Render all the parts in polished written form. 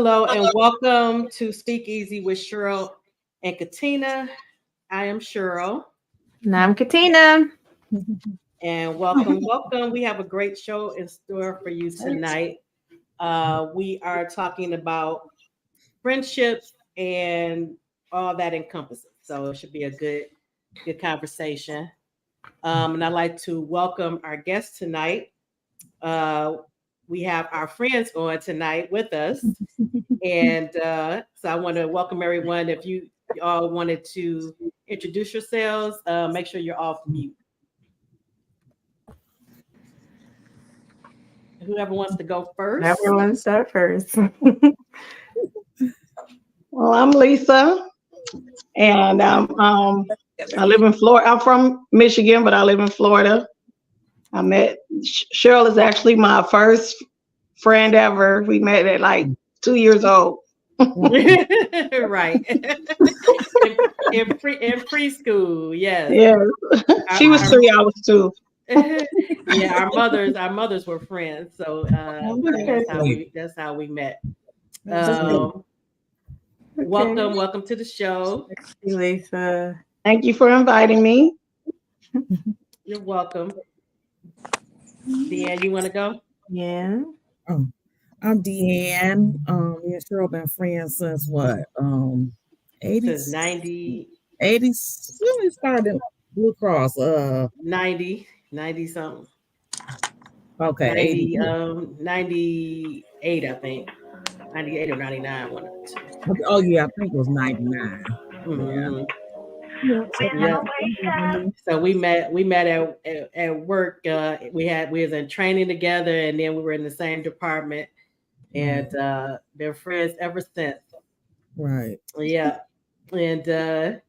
Hello and welcome to Speak Easy with Cheryl and Catina. I am Cheryl. And I'm Catina. And welcome. We have a great show in store for you tonight. We are talking about friendships and all that encompasses. So it should be a good conversation. And I'd like to welcome our guests tonight. We have our friends on tonight with us. And so I want to welcome everyone. If you all wanted to introduce yourselves, make sure you're off mute. Whoever wants to go first. Everyone start first. Well, I'm Lisa, and I live in Florida. I'm from Michigan, but I live in Florida. I met Cheryl is actually my first friend ever. We met at like 2 years old. Right. in preschool, yes. Yeah. She was 3, I was 2. Yeah, our mothers were friends, so that's how we met. Welcome to the show. Thank you, Lisa. Thank you for inviting me. You're welcome. Deanne, you want to go? Yeah. I'm Deanne. Me and Cheryl been friends since what? 80s? Since 90. 80s. When we started Blue Cross. 90 something. Okay. 90, 98, I think. 98 or 99, one of the two. Oh yeah, I think it was 99. Mm-hmm. Yeah. So we met at work. We was in training together, and then we were in the same department, and been friends ever since. Right. Yeah. And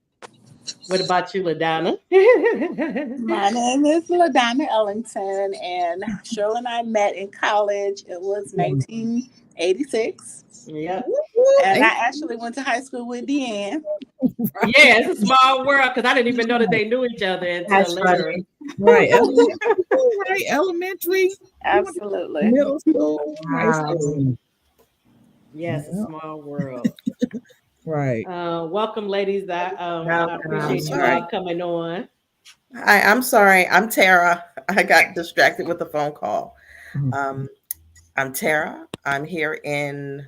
what about you, LaDonna? My name is LaDonna Ellington, and Cheryl and I met in college. It was 1986. Yeah. And I actually went to high school with Deanne. Yeah, it's a small world because I didn't even know that they knew each other until later. Right. Elementary. Absolutely. Middle school. High school. Yes, a small world. Right. Welcome, ladies. I appreciate you all coming on. Hi, I'm sorry. I'm Tara. I got distracted with the phone call. I'm Tara. I'm here in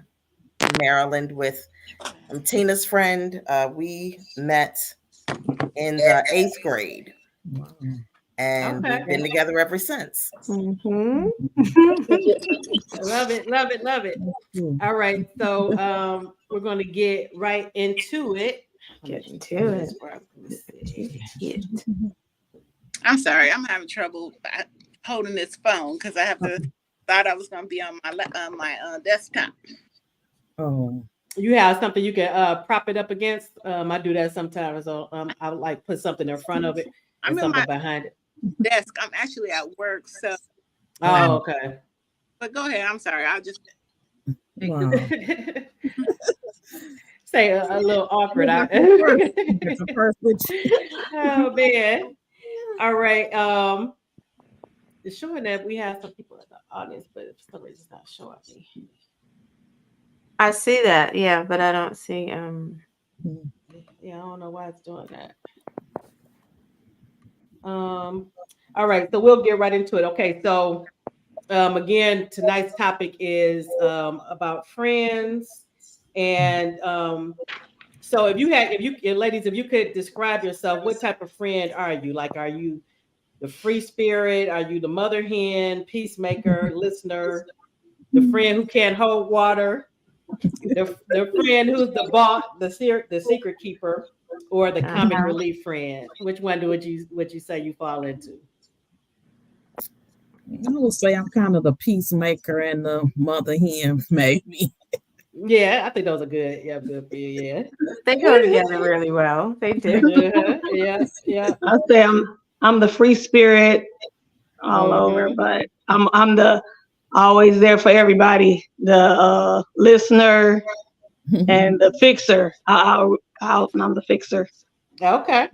Maryland with Tina's friend. We met in the 8th grade. And we've been together ever since. Mm-hmm. Love it. All right, so we're going to get right into it. I'm sorry, I'm having trouble holding this phone because I thought I was going to be on my desktop. Oh. You have something you can prop it up against. I do that sometimes. So I would like put something in front of it and something behind it. Desk. I'm actually at work, so. Oh, okay. But go ahead. I'm sorry. I'll just. Wow. Say a little awkward. Oh man. All right. It's showing that we have some people in the audience, but for some reason it's not showing me. I see that, yeah, but I don't see Yeah, I don't know why it's doing that. All right, so we'll get right into it. Okay, so again, tonight's topic is about friends. And so ladies, if you could describe yourself, what type of friend are you? Like, are you the free spirit? Are you the mother hen, peacemaker, listener, the friend who can't hold water, the friend who's the boss, the secret keeper, or the comic relief friend? Which one would you say you fall into? I would say I'm kind of the peacemaker and the mother hen, maybe. Yeah, I think those are good. Yeah, good for you. Yeah, they go together really well. They do. Yeah. I say I'm the free spirit all over, but I'm the always there for everybody. The listener and the fixer. I'm the fixer. Okay.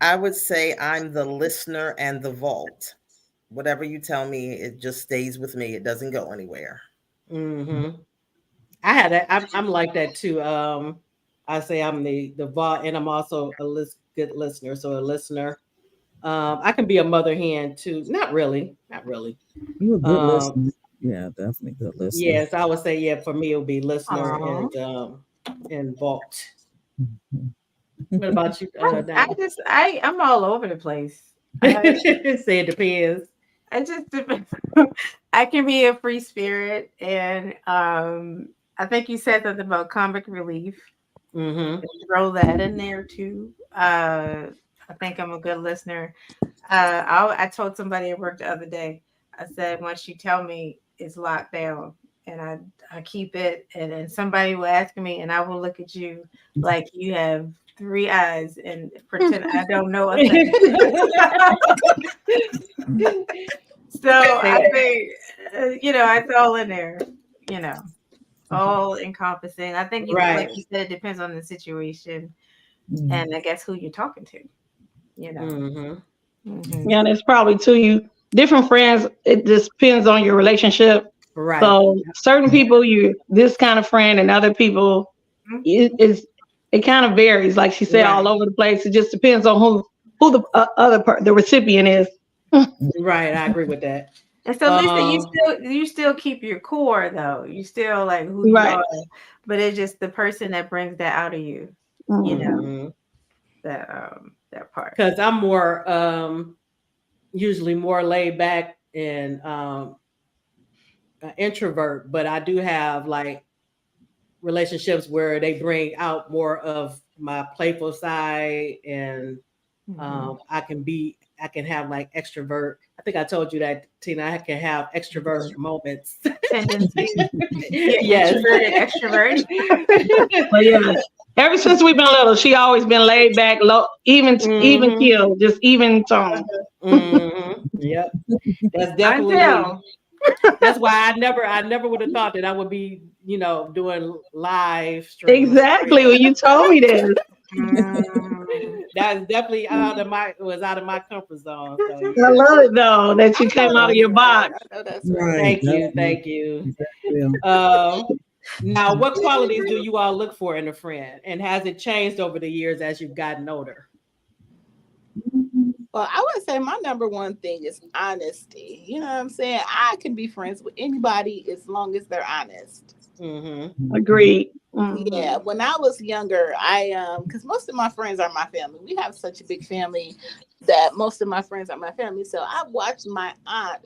I would say I'm the listener and the vault. Whatever you tell me, it just stays with me. It doesn't go anywhere. Mm-hmm. I had that. I'm like that too. I say I'm the vol, and I'm also a good listener. So a listener. I can be a mother hen too. Not really. Not really. You're a good Um, listener. Yeah, definitely good listener. yes, I would say yeah. For me, it would be listener Aw. and vault. Mhm. What about you, I Diamond? just I'm all over the place. I Say it depends. I just I can be a free spirit, and I think you said something about comic relief. Mm-hmm. Throw that in there too. I think I'm a good listener. I told somebody at work the other day. I said once you tell me it's locked down, and I keep it, and somebody will ask me, and I will look at you like you have three eyes and pretend I don't know a thing. So I Say think it's all in there. You know, all encompassing. I think like right. you said, it depends on the situation Mm. and I guess who you're talking to. You know. Mm-hmm. Hmm. Yeah, and it's probably to you different friends. It just depends on your relationship. Right. So certain people, you this kind of friend, and other people, it kind of varies. Like she said, all Right. over the place. It just depends on who the the recipient is. Right. I agree with that. And so, Lisa, Um. you still keep your core though. You still like who you Right. are, but it's just the person that brings that out of you. You Mhm. know Mm-hmm. that part. Because I'm more usually more laid back and an introvert, but I do have like relationships where they bring out more of my playful side, and Hmm. I can have like extrovert. I think I told you that, Tina. I can have extrovert moments. Tendencies. Yeah, Yes. introverted, extrovert. But yeah, ever since we've been little, she always been laid back, low, even Hmm. keel, just even tone. Hmm. Yep. That's definitely me. Until That's why I never would have thought that I would be, doing live streams. Exactly what you told me this. mm, That's definitely out of my comfort zone. So I yeah. love it though that you I know came out of that's your Mhm. right. box. I know that's right. Right, Thank you, definitely. thank you. Yeah. Um, Now, what qualities do you all look for in a friend, and has it changed over the years as you've gotten older? Well, I would say my number one thing is honesty. You know what I'm saying? I can be friends with anybody as long as they're honest. Mm-hmm. Agreed. Yeah, when I was younger, because most of my friends are my family. We have such a big family that most of my friends are my family. So I watched my aunt.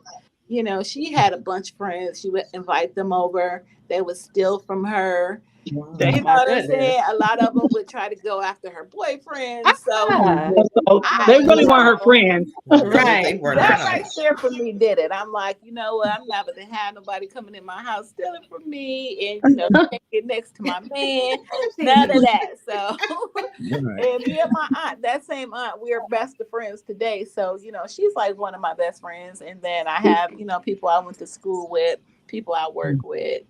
She had a bunch of friends. She would invite them over. They would steal from her. Wow. You Oh know my what I'm goodness. saying? A lot of them would try to go after her boyfriend. So ah, So they I, really weren't her friends. No, they Right. were that not. right there for me did it. I'm like, you know what? I'm not gonna have nobody coming in my house stealing from me, and can't get next to my man. None of that. So, Right. and me and my aunt, that same aunt, we are best of friends today. So, she's like one of my best friends. And then I have, people I went to school with, people I work with.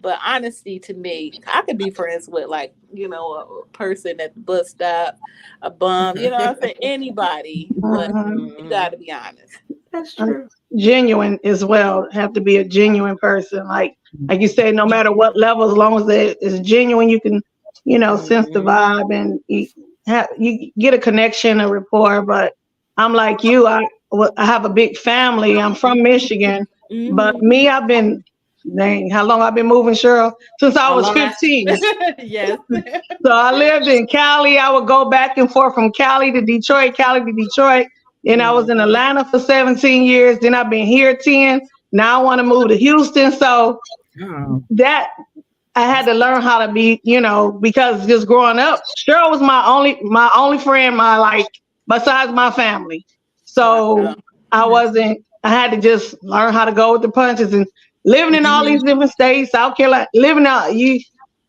But honesty to me, I could be friends with like, a person at the bus stop, a bum, I'm saying anybody, but Mhm. you Mm-hmm. gotta be honest. that's And true. genuine as well. Have to be a genuine person. Like you said, no matter what level, as long as it is genuine, you can, sense the Mm-hmm. vibe and you get a connection, a rapport. But I'm like you. I have a big family. I'm from Michigan, but Mm-hmm. me, I've been dang how long I've been moving, Cheryl, since I How was long 15. yes. So I lived in Cali. I would go back and forth from Cali to Detroit, Cali to Detroit. Then I was in Mm-hmm. Atlanta for 17 years. Then I've been here 10. Now I want to move to Houston. So Wow. that I had to learn how to be, because just growing up, Cheryl was my only friend, my like besides my family. Wow. So I had to just learn how to go with the punches and living in all Mm-hmm. these different states, South Carolina, living out you.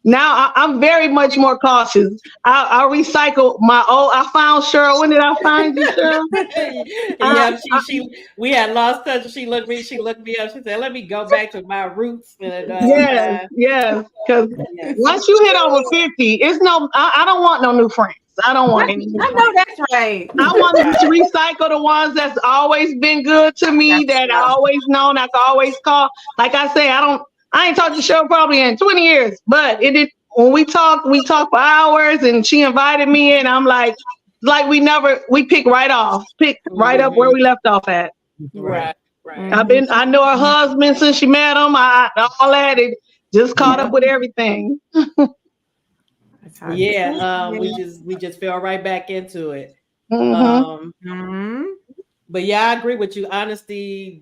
Now I'm very much more cautious. I recycle my old. I found Cheryl. When did I find you, Cheryl? I, Yeah, we had lost touch. She looked me up. She said, "Let me go back to my roots." And yes, yes. Because yes. once you hit over 50, it's no. I don't want no new friends. I don't want any new I friends. know that's right. I want to recycle the ones that's always been good to me, That's that I right. always known I could always call. Like I say, I ain't talked to Cheryl probably in 20 years, but when we talk for hours, and she invited me in. I'm like we pick right up where Mhm. we left off at. Right. Right. Right. Mhm. I know her husband since she met him. All that, it just caught Yeah, up with everything. that's how it's Yeah. supposed to We just fell right back into it. Hmm. Um, be. Mhm. but yeah, I agree with you. Honesty,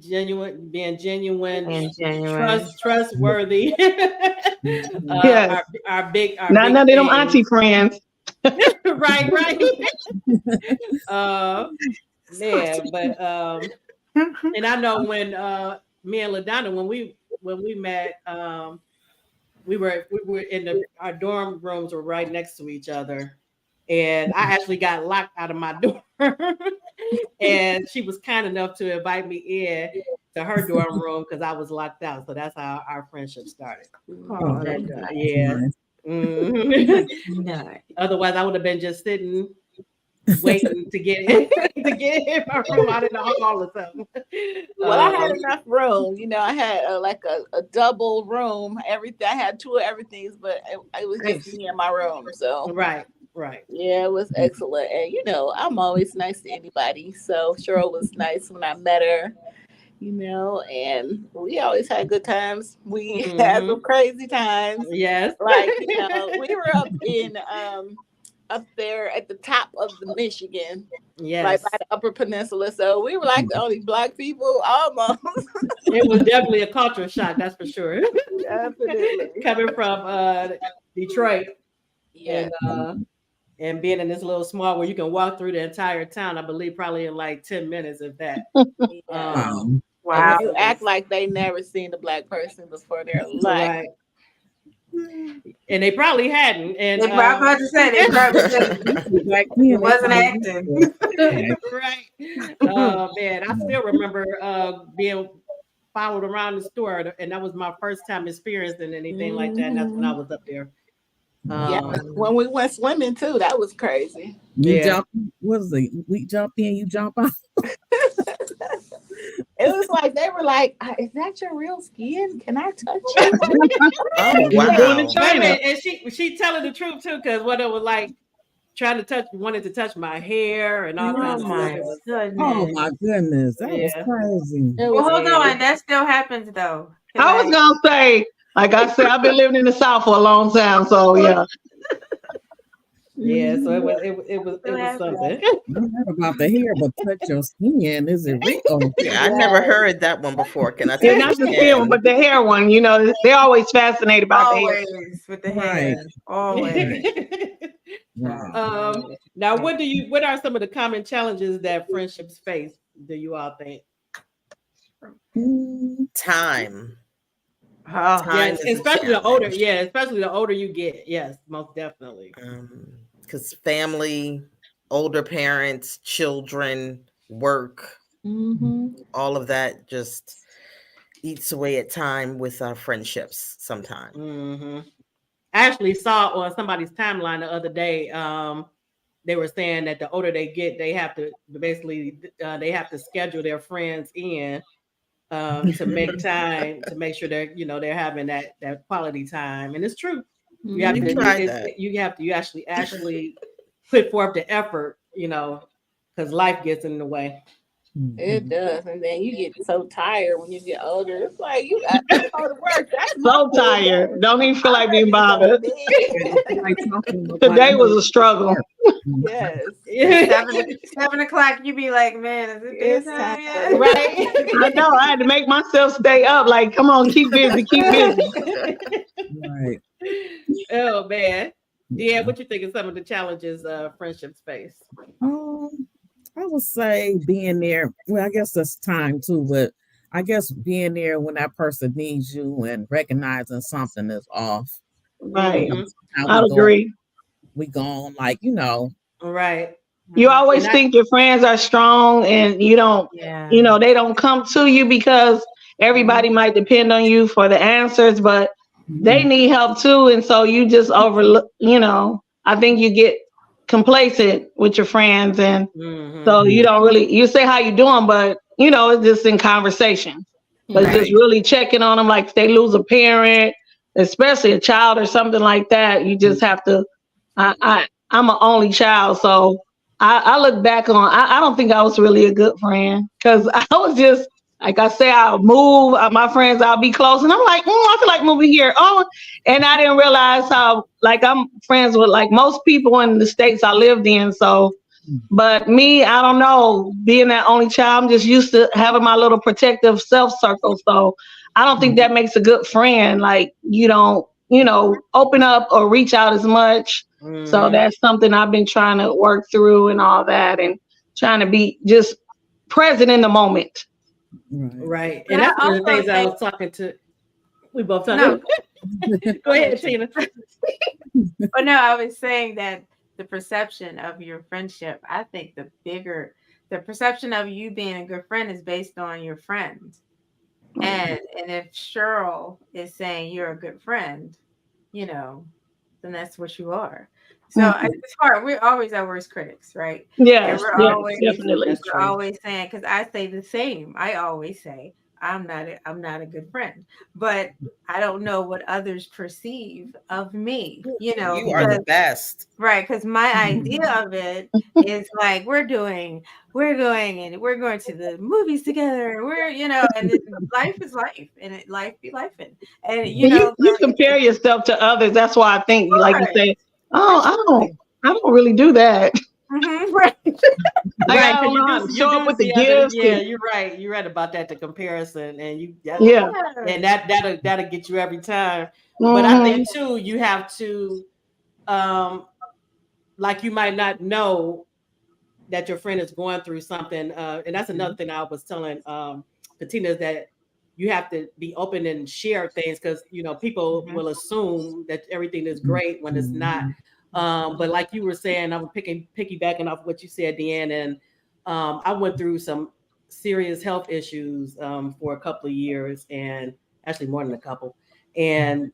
being genuine, And genuine. trustworthy. Yes. Our Not big none of them things. auntie friends. Right, right. uh, man, but and I know when me and LaDonna, when we met, we were in our dorm rooms were right next to each other, and I actually got locked out of my dorm, and she was kind enough to invite me in to her dorm room because I was locked out. So that's how our friendship started. Oh, Oh, that's And nice. yeah. nice. Mhm. Nice. Otherwise, I would have been just sitting waiting to get in, to get in my room out in the hall or something. Well, I had enough room. I had like a double room. Everything I had two of everything, but it was just Nice. me in my room. So Right, right. yeah, it was excellent. And I'm always nice to anybody. So Cheryl was nice when I met her. And we always had good times. We had Hmm. some crazy times. Yes. Like, we were up there at the top of the Michigan, like Yes. by the Upper Peninsula. So we were like the only black people almost. It was definitely a culture shock, that's for sure. Definitely. Coming from Detroit Yeah. and being in this little small where you can walk through the entire town, I believe probably in like 10 minutes if that. Yeah. Wow. And Wow. You act like they never seen a black person before their life. right. And they probably hadn't. And They probably about to say they probably didn't. Back then, It they wasn't probably acting. did. right. Oh man, I still remember being followed around the store, and that was my first time experiencing anything like that. And that's when I Mhm. was up there. Yeah. When we went swimming too, that was crazy. You Yeah. jump, what is it? We jump in, you jump out. It was like they were like, "Is that your real skin? Can I touch you?" Oh, You were going to wow. Wait a China. minute, and she telling the truth too, because what it was like wanted to touch my hair and all Oh kinds of stuff. my It was Oh goodness. my goodness, that was yeah. crazy. It Well, was hold Yeah. on. That still happens though. I was Like, gonna say, like I said, I've been living in the South for a long time, so yeah. Yeah, so Mhm. it still was happens. something. I heard about the hair, but touch your skin, is it real? Yeah, I never Yes. heard that one before. Can I Yeah, touch not your the skin one, skin? but the hair one. They're always fascinated about the hair. Always with the Right. hair. Always. Wow. Now, what are some of the common challenges that friendships face? Do you all think? Mm, Time. Oh, Time Yes, is a especially the older. challenge. Yeah, especially the older you get. Yes, most definitely. Because family, older parents, children, work, Mhm. all of that just eats away at time with our friendships sometimes. Hmm. I actually saw on somebody's timeline the other day. They were saying that the older they get, they have to basically they have to schedule their friends in to make time to make sure they're having that quality time, and it's true. You have You to Mhm. tried that. you actually put forth the effort, because life gets in the way. It mhm. does, and then you get so tired when you get older. It's like you got to go to work. That's my So full day. tired. Don't even feel I'm like being ready to go to bothered. And bed. it's like talking about Today was a struggle. Yes, it's Right. 7 o'clock. You be like, man, is it it's time. bedtime yet? I know. I had to make myself stay up. Like, come on, keep busy, keep busy. right. Oh man. Yeah, Yeah. what you think of some of the challenges friendships face? I would say being there. Well, I guess that's time too, but I guess being there when that person needs you and recognizing something is off. Right. Hmm. How I'd agree. we go on like Right. You And always I think your friends are strong, and Yeah. they don't come to you because everybody might depend on you for the answers, but they Mhm. need help too. And so you just overlook, I think you get complacent with your friends, and Mm-hmm. so you don't really you say how you doing, but it's just in conversation. But just Right. really checking on them, like if they lose a parent, especially a child or something like that, you just have to. I'm an only child, so I look back on. I don't think I was really a good friend because I was just like I say, I'll move my friends. I'll be close, and I'm like, I feel like moving here. Oh, and I didn't realize how like I'm friends with like most people in the states I lived in. So but me, I don't know, being that only child, I'm just used to having my little protective self circle. So I don't think that makes a good friend. Like you don't, open up or reach out as much. So Mm-hmm. that's something I've been trying to work through and all that and trying to be just present in the moment. Right. Right. But And I that's one of the also things I think was talking to. We both talking. no. Go Go ahead, ahead. Tina. But no, I was saying that the perception of your friendship, I think the perception of you being a good friend is based on your friend. And if Cheryl is saying you're a good friend, you know, then that's what you are. So Mhm. it's hard. We're always our worst critics, right? And Yes, we're yes, always definitely. That's we're true. always saying because I say the same. I always say I'm not a good friend, but I don't know what others perceive of me. You are the Because best. right, because my idea of it is like we're going and we're going to the movies together. And and life is life, and life be life, and And you compare yourself to others. That's why I think, like you right, say, oh, absolutely, I don't really do that. right, Like Right, I because don't know how to you show up do with the see other. gifts Yeah, and you're right. You're right about that. The comparison, and yeah. and yes, that'll get you every time. But I Hmm. think too, you have to, um, like you might not know that your friend is going through something, and that's another thing I was telling Katina is that you have to be open and share things because people hmm will assume that everything is great when it's not. But like you were saying, I'm piggybacking off what you said, Deanne, and I went through some serious health issues for a couple of years, and actually more than a couple. And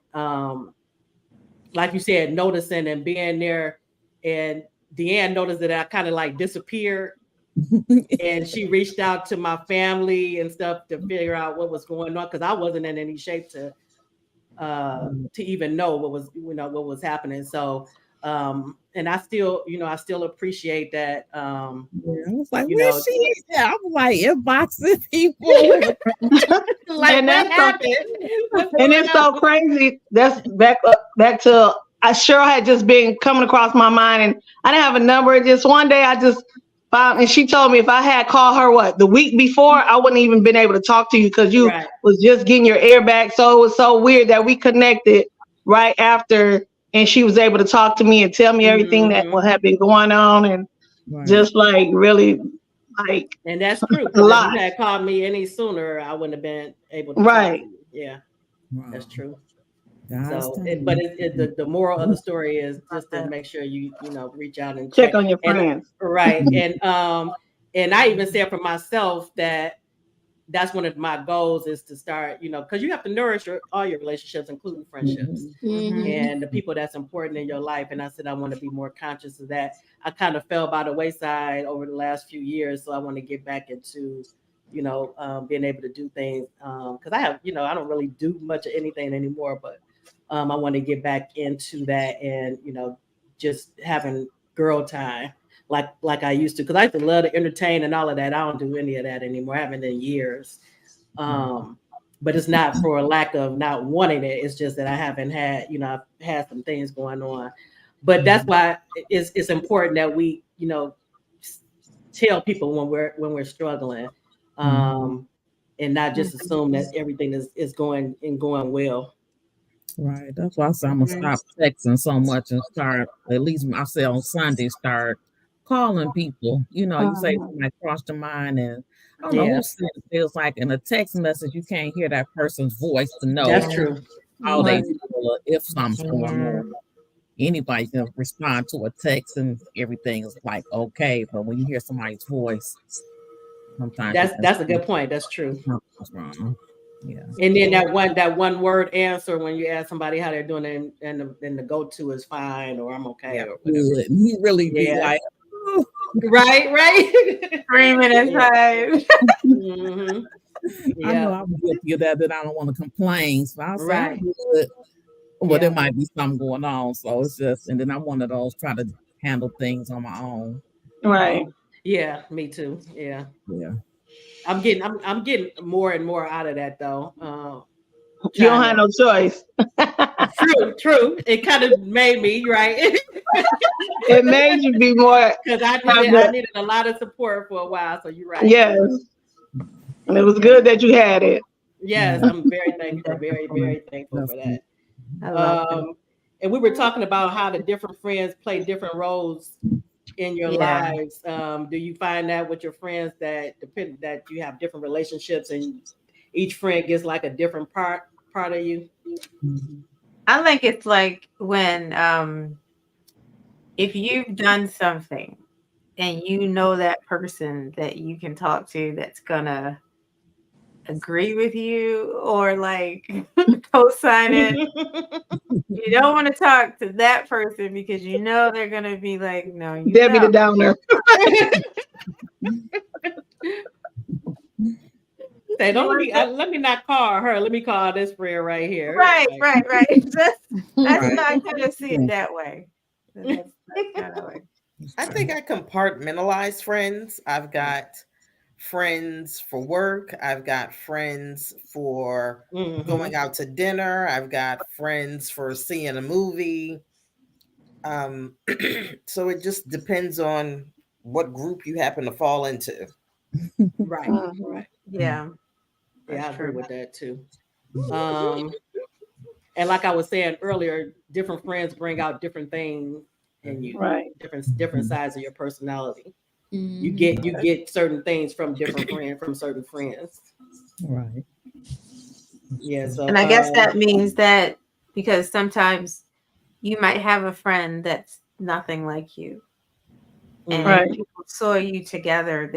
like you said, noticing and being there, and Deanne noticed that I kind of like disappeared, and she reached out to my family and stuff to figure out what was going on because I wasn't in any shape to even know what was happening. So and I still appreciate that Yeah, I was like, you where know she at? I was like inboxing people. like And what that's so happened? What's and going it's so on? crazy. That's back to I sure had just been coming across my mind, and I didn't have a number. Just one day, I just found, and she told me if I had called her the week before, I wouldn't even been able to talk to you because you Right. was just getting your air back. So it was so weird that we connected right after, and she was able to talk to me and tell me everything that Hmm. what had been going on, and Right. just like really like And that's true a because if you lot. had called me any sooner, I wouldn't have been able to talk to Right. you. Yeah, that's Wow. true. God's So, but timing. the moral of the story is about just to that. make sure you reach out and Check check. on your And friends. right, and I even said for myself that that's one of my goals is to start, because you have to nourish all your relationships, including friendships Hmm Mm-hmm. and the people that's important in your life. And I said I want to be more conscious of that. I kind of fell by the wayside over the last few years, so I want to get back into, being able to do things because I have, I don't really do much of anything anymore, but I want to get back into that and just having girl time like I used to because I used to love to entertain and all of that. I don't do any of that anymore. I haven't in years. Um, but it's not for a lack of not wanting it. It's just that I haven't had, I've had some things going on. But that's why it's important that we, tell people when we're struggling, um, and not just assume that everything is going well. Right. That's why I said I'm gonna hmm stop texting so much and start at least I say on Sunday start calling people. You say Mhm. somebody crossed your mind and I don't know Yeah, who said it feels like in a text message you can't hear that person's voice to know that's Yeah. true. how they Right. feel or if something's going on. hmm Anybody can respond to a text and everything is like okay, but when you hear somebody's voice, sometimes you That's can that's a see good point. That's true. something's wrong. Yeah. And then that one word answer when you ask somebody how they're doing, and the go-to is fine or I'm okay Yeah. or whatever. Good. And he really be Yeah. like, oh, Right. 3 minutes Yeah. time. Hmm. I know Yeah. I'm guilty of that I don't want to complain. So I say I'm Right. good. Well, there Yeah. might be something going on. So it's just, and then I'm one of those try to handle things on my own. Right. Yeah. Me too. Yeah. Yeah. I'm getting more and more out of that though. You don't Trying have to. no choice. True. It kind of made me right It made you be more because I have needed I the needed a lot of support for a while. So you're right. yes. And it was Yeah. good that you had it. Yes, Mhm. I'm very thankful. Very Definitely. very thankful for Definitely. that. I love that. And we were talking about how the different friends play different roles in your Yeah. lives. Do you find that with your friends that you have different relationships and each friend gets like a different part of you? Mhm. I think it's like when if you've done something and you know that person that you can talk to that's gonna agree with you or like co-sign it. You don't want to talk to that person because you know they're gonna be like, no, you Debbie the know. Downer. Say, You don't want to let me not call her. Let me call this friend right here. right. That's Right. how I kind of see it that way. So Right. that's kind of like That's I true. think I compartmentalize friends. I've got friends for work. I've got friends for Hmm. going out to dinner. I've got friends for seeing a movie. Um, so it just depends on what group you happen to fall into. Right. Mhm. Right. yeah, Yeah, that's I agree true. with that too. Um, and like I was saying earlier, different friends bring out different things in Mhm. you, Right. different Mhm. sides of your personality. You Mhm. get you get certain things from different friends from certain friends. Right. That's Yeah. true. So And I guess that means that because sometimes you might have a friend that's nothing like you. And if Right. mhm, people saw you together,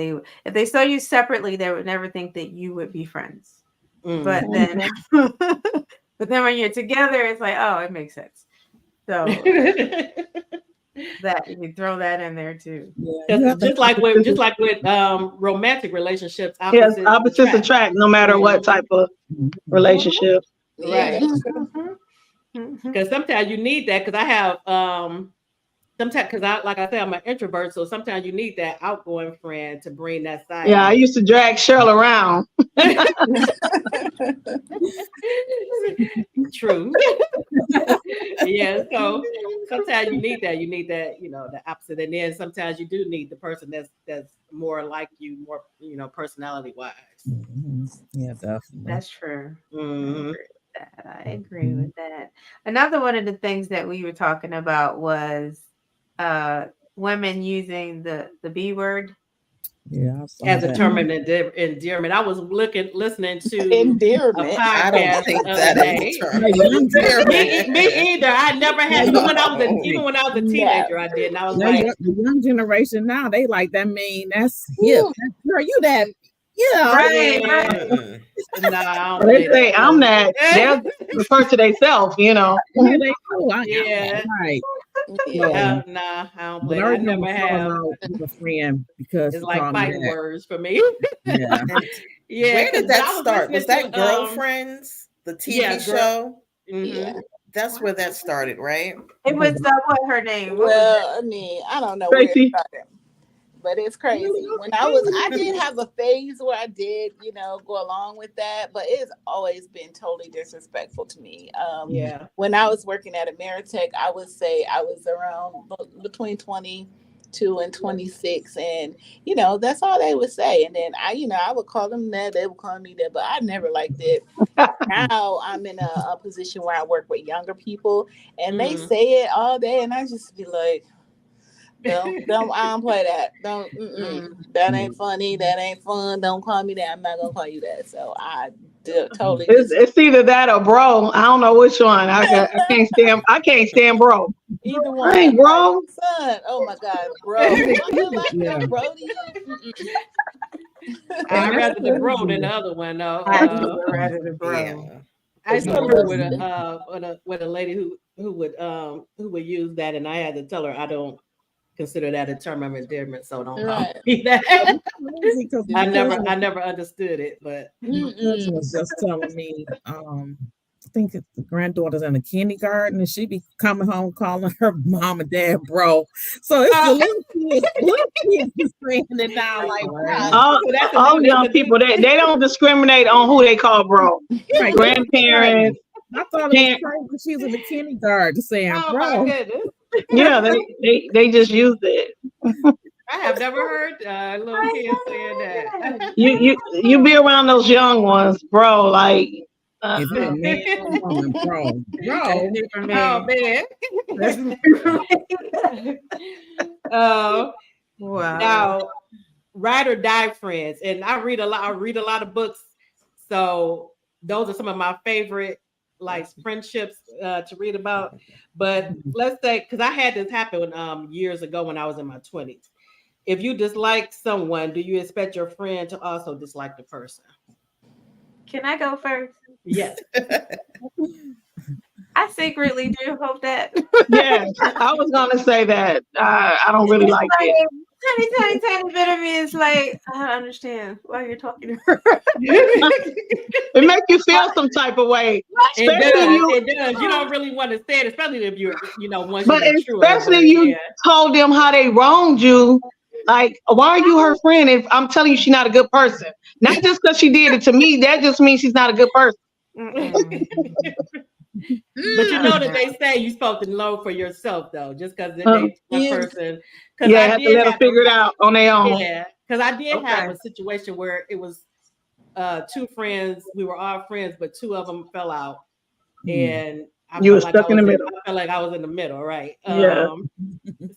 if they saw you separately, they would never think that you would be friends. But mhm. then Mhm. but then when you're together, it's like, oh, it makes sense. So that you throw that in there too. Yeah, you Because have to have just like with romantic relationships, Yes, opposites opposites attract. attract no matter what Mhm. type of Mhm. relationship. Yeah, Right. that's true. Mhm. Mhm. Because sometimes you need that. Because I have sometimes because I like I said I'm an introvert, so sometimes you need that outgoing friend to bring that side Yeah, of I you. used to drag Cheryl around. True. Yeah. So sometimes you need that. You need that. The opposite, and then sometimes you do need the person that's more like you, more personality wise. Mhm. Yeah, definitely. That's true. I Hmm. agree with that. I agree Mhm. with that. Another one of the things that we were talking about was uh women using the B word. Yeah, I saw As a that. term of endearment, I was listening to a Endearment. I don't podcast the think other that is a day. term Hey, of young endearment. Me either. I never had even when I was a No. even when I was a No. teenager. I did, and I was They, like, the young generation now, they like that mean that's hip. Woo. Girl, you that, Right, yeah, right. Mm-mm. no, I don't They believe that. say I'm that. They'll refer to themselves. Yeah, they do. I am that. Yeah, Right. Yeah. So, nah, I don't but believe I that. I remember never falling have. out with a friend because It's she like called me fighting that. words for me. Yeah. And Yeah, where did but that I was start? Was listening that to Girlfriends, the TV yeah, girl. show? Hmm. Yeah. That's where that started, right? It was what her name? What was that? Well, I mean, I don't know where it Tracy. started, but it's crazy. I did have a phase where I did, go along with that, but it's always been totally disrespectful to me. Yeah. When I was working at Ameritech, I would say I was around between 22 and 26, and that's all they would say. And then I would call them that, they would call me that, but I never liked it. Now I'm in a position where I work with younger people, and they Mm. say it all day, and I just be like, don't I don't play that. Don't Mm. that ain't funny. That ain't fun. Don't call me that. I'm not gonna call you that. So I totally It's either that or bro. I don't know which one. I can't stand bro. either I one. ain't Like bro. son. Oh my god, bro. Do I look like Yeah. I'm bro to you? Mm-mm. I'd And that's rather the bro than the other one though. I do rather the bro. Yeah. I used to So work listen. with a lady who would use that, and I had to tell her I don't consider that a term of endearment, so don't call Right. me that. Because I my never cousin, I never understood it, but my cousin was just telling me, I think the granddaughter's in the kindergarten, and she be coming home calling her mom and dad bro. So it's the little kids be saying it now, like bro. all, so that's a all new that's young a new people, they don't discriminate on who they call bro. Right, kindergarten. Grandparents, I thought it was parents, crazy when she was in the kindergarten saying oh my bro. goodness. yeah, they just use it. I have never heard little kids saying that. You be around those young ones, bro. Like, Is it a man or a woman, bro? That's Bro. new for me. Oh man. That's new for me. uh, Wow. now ride or die friends, and I read a lot. I read a lot of books, so those are some of my favorite like friendships to read about. But let's say because I had this happen years ago when I was in my 20s. If you dislike someone, do you expect your friend to also dislike the person? Can I go first? Yes. I secretly do hope that. yeah, I was gonna say that. I don't really It's like it. like tiny bit of me is like, I don't understand why you're talking to her. It makes you feel some type of way, It especially does. you. It does. You don't really want to say it, especially if you're, once you But mature. especially But you yeah. told them how they wronged you. Like, why are you her friend if I'm telling you she's not a good person? Not just because she did it to me, that just means she's not a good person. Mm-mm. But you know that they say you're supposed to know for yourself, though, just because Uh, they one person. Because yeah, I have to did let them have figure it out on their own. yeah, because I did have Okay. a situation where it was two friends. We were all friends, but two of them fell out, and I You were felt like stuck in the middle. I felt like I was in the middle, right? Yeah.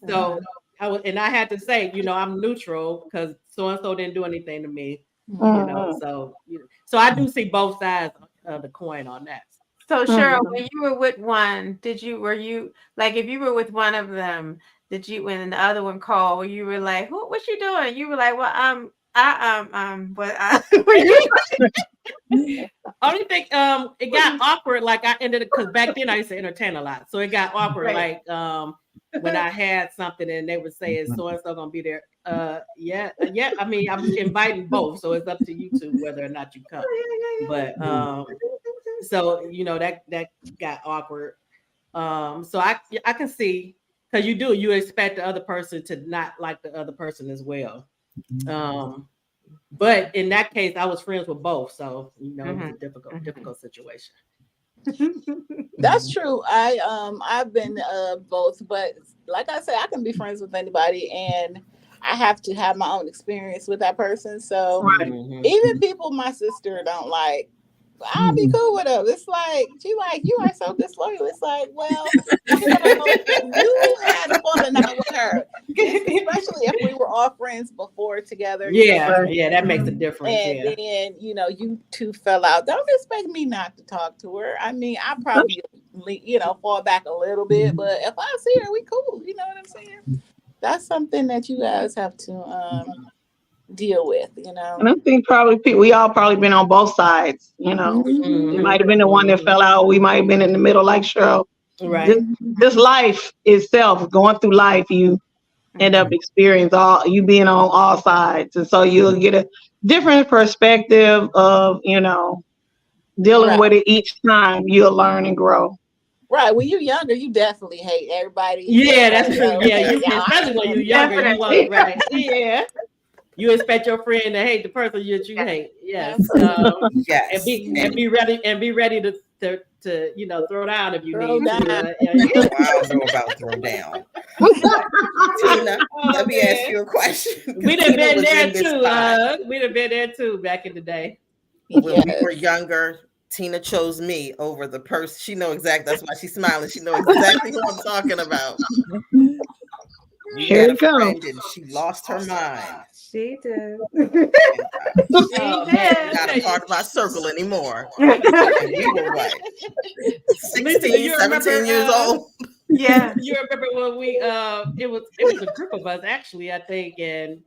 So I was, and I had to say, I'm neutral because so and so didn't do anything to me, Mhm. so I do see both sides of the coin on that. So Cheryl, Mhm. when you were with one, were you like if you were with one of them, did you when the other one called, you were like, what you doing? You were like, well, but Only thing, it got awkward. Like I ended because back then I used to entertain a lot, so it got awkward. Right. Like when I had something and they would say, "Is so and so gonna be there?" Yeah, yeah. I mean, I'm inviting both, so it's up to you two whether or not you come. But so that got awkward. So I can see because you expect the other person to not like the other person as well. But in that case, I was friends with both, so it was a difficult situation. That's true. I've been both, but like I said, I can be friends with anybody, and I have to have my own experience with that person. So Right. even people my sister don't like, I'll be cool with them. It's like she like you are so disloyal. It's like, well, you had a falling out with her, especially if we were all friends before together. Yeah, that makes a difference. And Yeah. then you two fell out. Don't expect me not to talk to her. I mean, I probably fall back a little bit, but if I see her, we cool. You know what I'm saying? That's something that you guys have to deal with. And I think probably we all probably been on both sides. You might have been the one that fell out. We might have been in the middle, like Cheryl. Right. This life itself, going through life, you end up experience you being on all sides, and so you'll get a different perspective of dealing Right. with it each time. You'll learn and grow. Right. When you're younger, you definitely hate everybody. Yeah, that's true. Yeah, especially when you're younger, you Definitely. want right. Yeah. You expect your friend to hate the person that you hate. Yes. Yes. And be ready to throw down if you Throw need to. down. Oh, I don't know about throw down. Tina, let me ask you a question. We'd have Tina been was there in this too. spot. We'd have been there too back in the day. When we were younger, Tina chose me over the person. She know exactly. That's why she's smiling. She know exactly who I'm talking about. We Here had a it comes. friend and she lost her mind. She did. Oh, man. Not a part of our circle anymore. And we were what? 16, 17 years old. Yeah. You remember when we it was a group of us actually, I think, and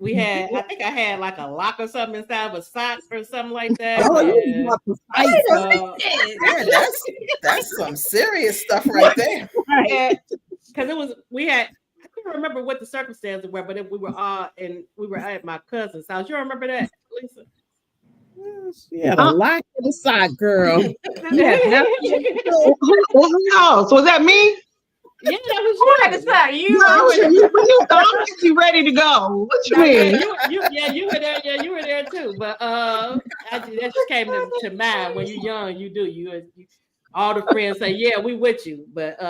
we had, I think I had like a lock or something inside of a sock or something like that. Oh, you And, got the spice. Yeah, that's some serious stuff right there. because it was, we had, I can't remember what the circumstances were, but we were all, and we were at my cousin's house. You remember that, Lisa? She had a lock in the sock, girl. Yeah, who else? Was that me? Yeah, that was Who you. had to start? You No, or I'm just ready to go. What you No, yeah, mean? you were there. Yeah, you were there too. But that just came to mind. When you're young, you do. You all the friends say, "Yeah, we with you." But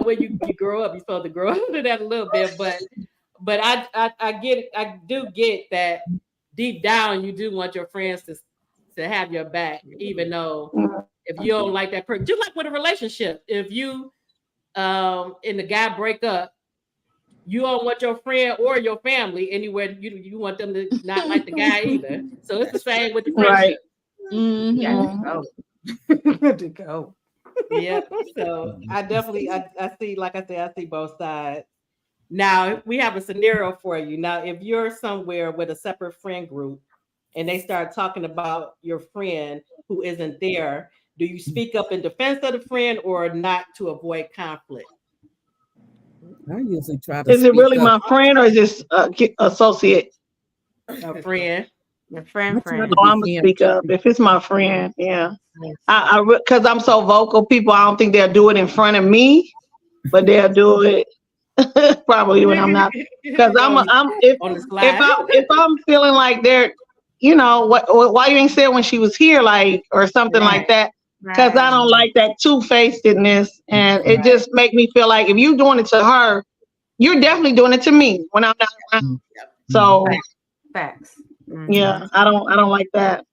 when you grow up, you're supposed to grow up to that a little bit. But I get it. I do get that deep down, you do want your friends to have your back, even though if you don't like that person, just like with a relationship, if you and the guy break up, you don't want your friend or your family anywhere. You want them to not like the guy either. So it's the same with the friendship. Right. to go. Yeah. So I definitely I see, like I said, I see both sides. Now we have a scenario for you. Now, if you're somewhere with a separate friend group and they start talking about your friend who isn't there, do you speak up in defense of the friend or not to avoid conflict? I usually try to Is it speak really up. my friend or is this A associate? friend. Your I friend. try to Oh, I'm gonna defend. speak up if it's my friend. Yeah, because I'm so vocal. People, I don't think they'll do it in front of me, but they'll do it probably when I'm not. Because I'm On the slide. if I'm feeling like they're, why you ain't said when she was here, like, or something like that. Because I don't like that two-facedness, and it just make me feel like if you doing it to her, you're definitely doing it to me when I'm not around. So Facts. yeah, I don't like that.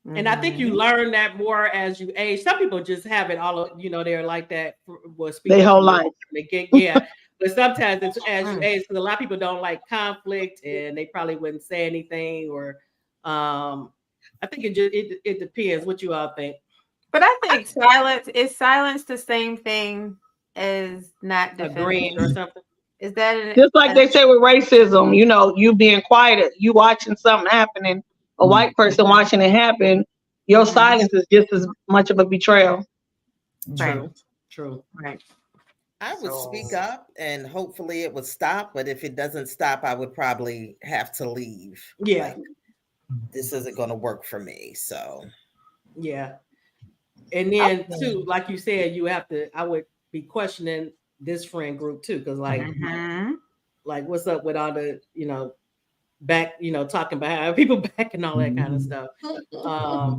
And I think you learn that more as you age. Some people just have it all, they're like that. Will speak Their up whole from life. they get, yeah. But sometimes it's as you age, because a lot of people don't like conflict, and they probably wouldn't say anything. Or, I think it depends what you all think. But I think silence the same thing as not Agreeing defending? or something. Is that Just like they say with racism, you being quiet, you watching something happening, a white person watching it happen, your silence is just as much of a betrayal. True. True. Right. I would speak up and hopefully it would stop, but if it doesn't stop, I would probably have to leave. Yeah. Like, this isn't going to work for me. So, Yeah. And then too, like you said, I would be questioning this friend group too, because like what's up with all the, back, talking behind people back and all that kind of stuff.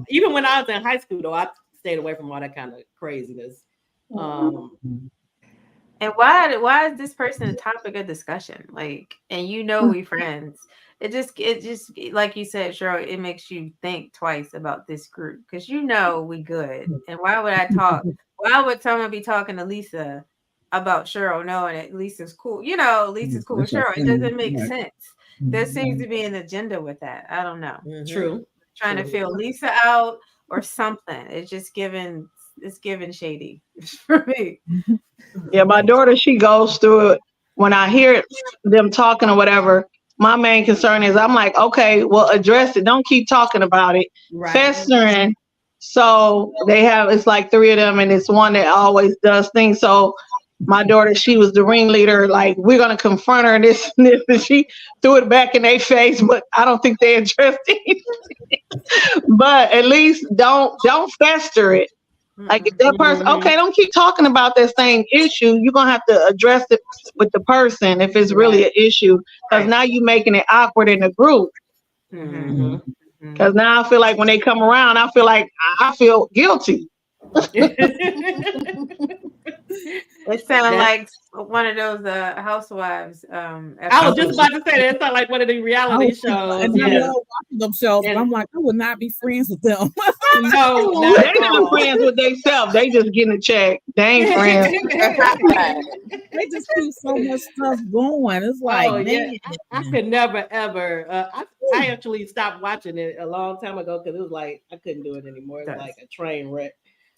Even when I was in high school though, I stayed away from all that kind of craziness. And why is this person a topic of discussion? Like, and we friends. It just like you said, Cheryl, it makes you think twice about this group because we good. And why would I talk? Why would someone be talking to Lisa about Cheryl knowing that Lisa's cool? Lisa's cool with Cheryl. It doesn't make sense. There seems to be an agenda with that. I don't know. True. Trying to feel Lisa out or something. It's giving shady for me. Yeah, my daughter, she goes through it. When I hear them talking or whatever, my main concern is I'm like, okay, well, address it. Don't keep talking about it. Right. Festering. So it's like three of them, and it's one that always does things. So my daughter, she was the ringleader. Like, we're gonna confront her, this and this, and she threw it back in their face. But I don't think they addressed it. But at least don't fester it. Like, if that person, okay, don't keep talking about that same issue. You're gonna have to address it with the person if it's really an issue, because now you're making it awkward in the group. Because now I feel like when they come around, I feel guilty. It sounds like one of those housewives. I was just about to say that. It sounds like one of the reality shows. And I love watching them shows, but I'm like, I would not be friends with them. No, They're not friends with themselves. They just getting a check. They ain't friends. They just keep so much stuff going. It's like, man. I could never ever. I actually stopped watching it a long time ago because it was like I couldn't do it anymore. It was like a train wreck.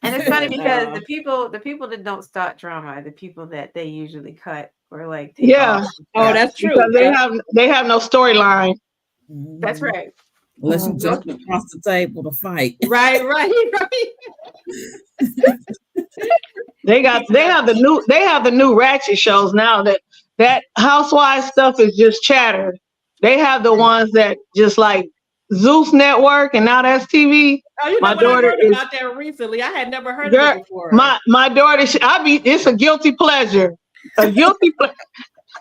And it's funny because the people that don't start drama are the people that they usually cut or like take Yeah. off. Oh, that's true. Because Yeah. they have no storyline. That's right. Unless you Mhm. jump across the table to fight. Right, right, right. They have the new ratchet shows now that housewife stuff is just chatter. They have the ones that just like Zeus Network and now that's TV. Oh, you know My what? I daughter heard is about that recently. I had never heard of girl, it before. my daughter it's a guilty pleasure. A guilty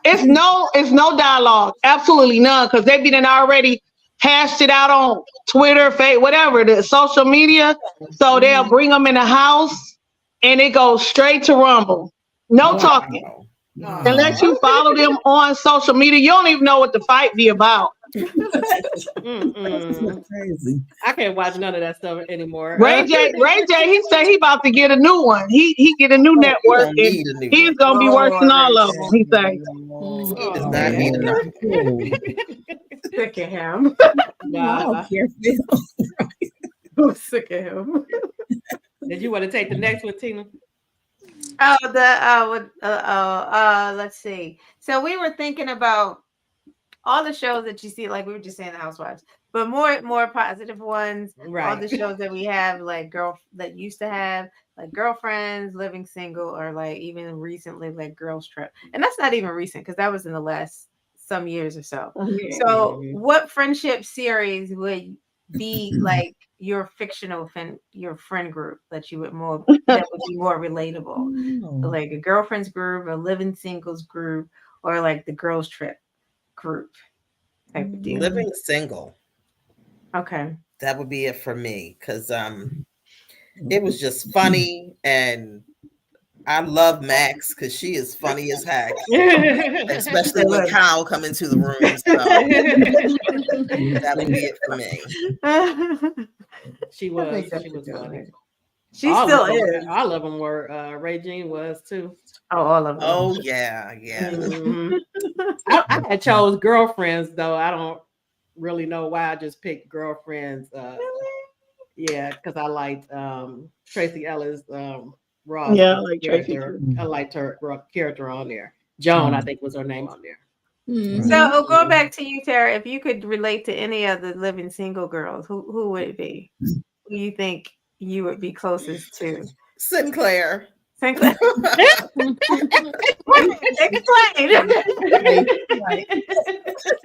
it's no dialogue. Absolutely none. Because they be done already hashed it out on Twitter, Facebook, whatever, the social media. So they'll bring them in the house and it goes straight to Rumble. No Wow. talking. Unless Wow. you follow them on social media, you don't even know what the fight be about. Mm-mm. Crazy. I can't watch none of that stuff anymore. Ray J, he said he about to get a new one. He get a new Oh, he network don't and need a new he's one. gonna be working all of Lord. them. He say. He does Oh, not need man. another. Cool. Sick of him. I Nah. don't care if I'm sick of him. Did you want to take the next one, Tina? Let's see. So we were thinking about all the shows that you see, like we were just saying, the Housewives, but more positive ones. All Right. the shows that we have, like that used to have, like Girlfriends, Living Single, or like even recently, like Girls Trip, and that's not even recent because that was in the last some years or so. So, what friendship series would be like your fictional your friend group that you would that would be more relatable? Like a girlfriends group, a living singles group, or like the girls trip group type of deal. Living single. Okay. That would be it for me because it was just funny, and I love Max because she is funny as heck, especially when Kyle come into the room. So that would be it for me. She was funny. She still is. All of them were. Regine was too. Oh, all of them. Oh yeah. Mhm. I had chose Girlfriends though. I don't really know why. I just picked Girlfriends. Yeah, because I liked Tracy Ellis. Ross. Yeah, I like Tracy. I liked her character on there. Joan, I think, was her name on there. Mm-hmm. So go back to you, Tara. If you could relate to any of the living single girls, who would it be? Who you think you would be closest to? Sinclair. Sinclair. Explain.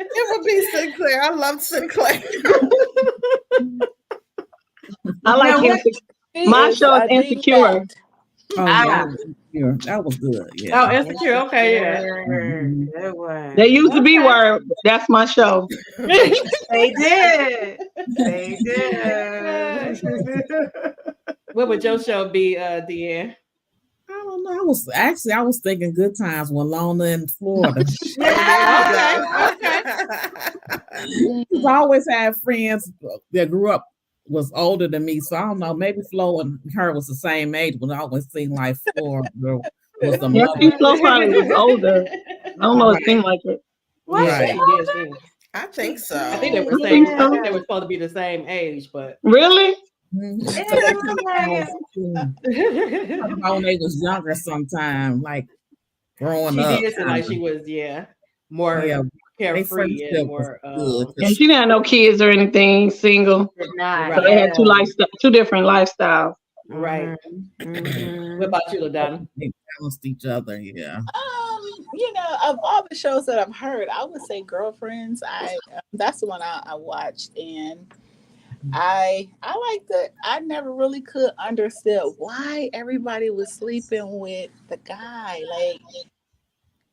It would be Sinclair. I love Sinclair. I like him. My show is Insecure. Oh, yeah, that was good. Yeah. Oh, Insecure. Okay, yeah. Good one. They used the B word. That's my show. They did. They did. What would your show be, Deanne? I don't know. I was thinking Good Times when Lona in Florida. Okay. I always had friends that grew up was older than me, so I don't know. Maybe Flo and her was the same age, but I always seemed like Flora was the Yeah, mother. Flo probably was older. I don't know. It seemed like it. Yeah, she did too. I think so. I think they were You think so? they were supposed to be the same age, but Really? Mhm. she When they was younger, sometime like growing up. did seem like she was more Yeah, they carefree friendship and was more good. And she didn't have no kids or anything. Single. Not, So they had two different lifestyles. right. Mhm. What about you, LaDonna? They balanced each other. Yeah. Of all the shows that I've heard, I would say Girlfriends. That's the one I watched, and I like that. I never really could understand why everybody was sleeping with the guy. Like,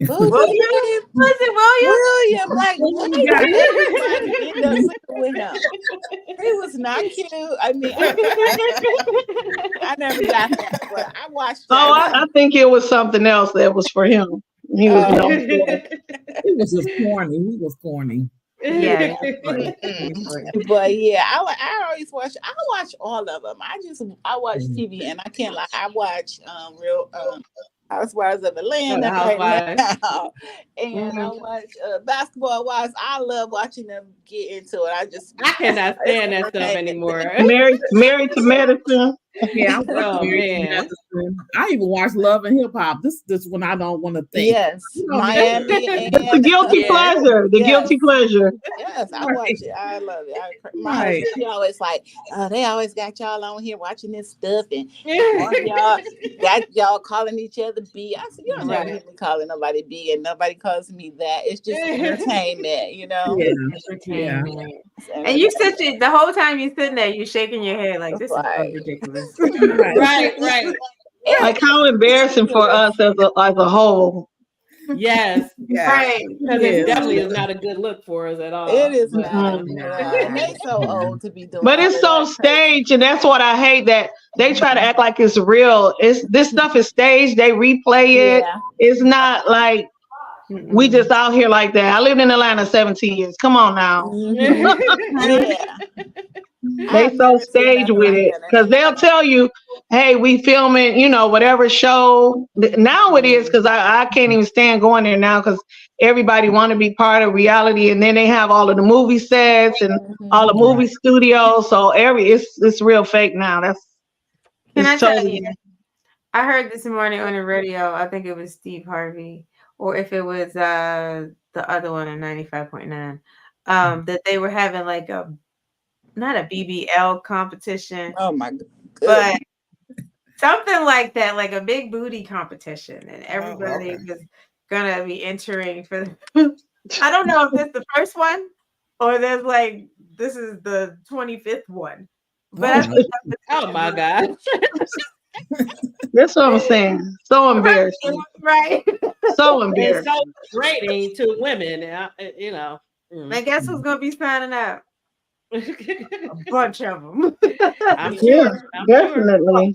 what was his name? Was it William? William. Like, why did everybody end up sleeping with him? He was not cute. I mean, I never got that, but I watched. Oh, I think it was something else that was for him. He was He was just corny. He was corny. Yeah. But yeah, I always watch. I watch all of them. I watch TV, and I can't lie. I watch real Housewives of Atlanta right now, and I watch Basketball Wives. I love watching them get into it. I cannot stand that stuff anymore. married to medicine. Yeah, I watch Oh Married to man. Medicine. I even watch Love and Hip Hop. This when I don't want to think. Yes, You know, Miami It's a and guilty Yeah. pleasure. The yes, guilty pleasure. yes, I right, watch it. I love it. My right. husband, he always like, oh, they always got y'all on here watching this stuff, and one of Yeah. y'all got y'all calling each other B. I said, you don't never Right. hear me calling nobody B, and nobody calls me that. It's just entertainment, you know. Yeah, yeah. Entertainment. It's And you entertainment. sit the whole time you're sitting there, you're shaking your head like It's this is so like, ridiculous. Right. Right, right. it's Like how embarrassing for ridiculous. us as a whole. Yes. Yes. Right. Because it Yes. definitely is not a good look for us at It all. is But not. Mhm. And they so old to be doing But all it's of so that crazy. staged, and that's what I hate. That they try to act like it's real. It's this stuff is staged. They replay it. Yeah. It's not like we Mm-mm. just out here like that. I lived in Atlanta 17 years. Come on now. Hmm. Yeah. They I've so never seen staged nothing with like it that in because they'll Atlanta. tell you, "Hey, we filming, whatever show." Now it is because I can't even stand going there now because everybody want to be part of reality, and then they have all of the movie sets and all the Hmm. movie studios. So it's real fake now. Can It's I tell totally. you? I heard this morning on the radio, I think it was Steve Harvey, or if it was the other one on 95.9, that they were having like a not a BBL competition, Oh my but goodness. something like that, like a big booty competition, and Oh, everybody okay. was gonna be entering for I don't know if it's the first one or there's like this is the 25th one. But Oh, I wow. think that oh my was God. That's what I'm saying. So embarrassing. right. So And so embarrassing. degrading to women, you know. Mm. And guess who's gonna be signing up? A bunch of them. I'm Yeah, sure. I'm sure. definitely.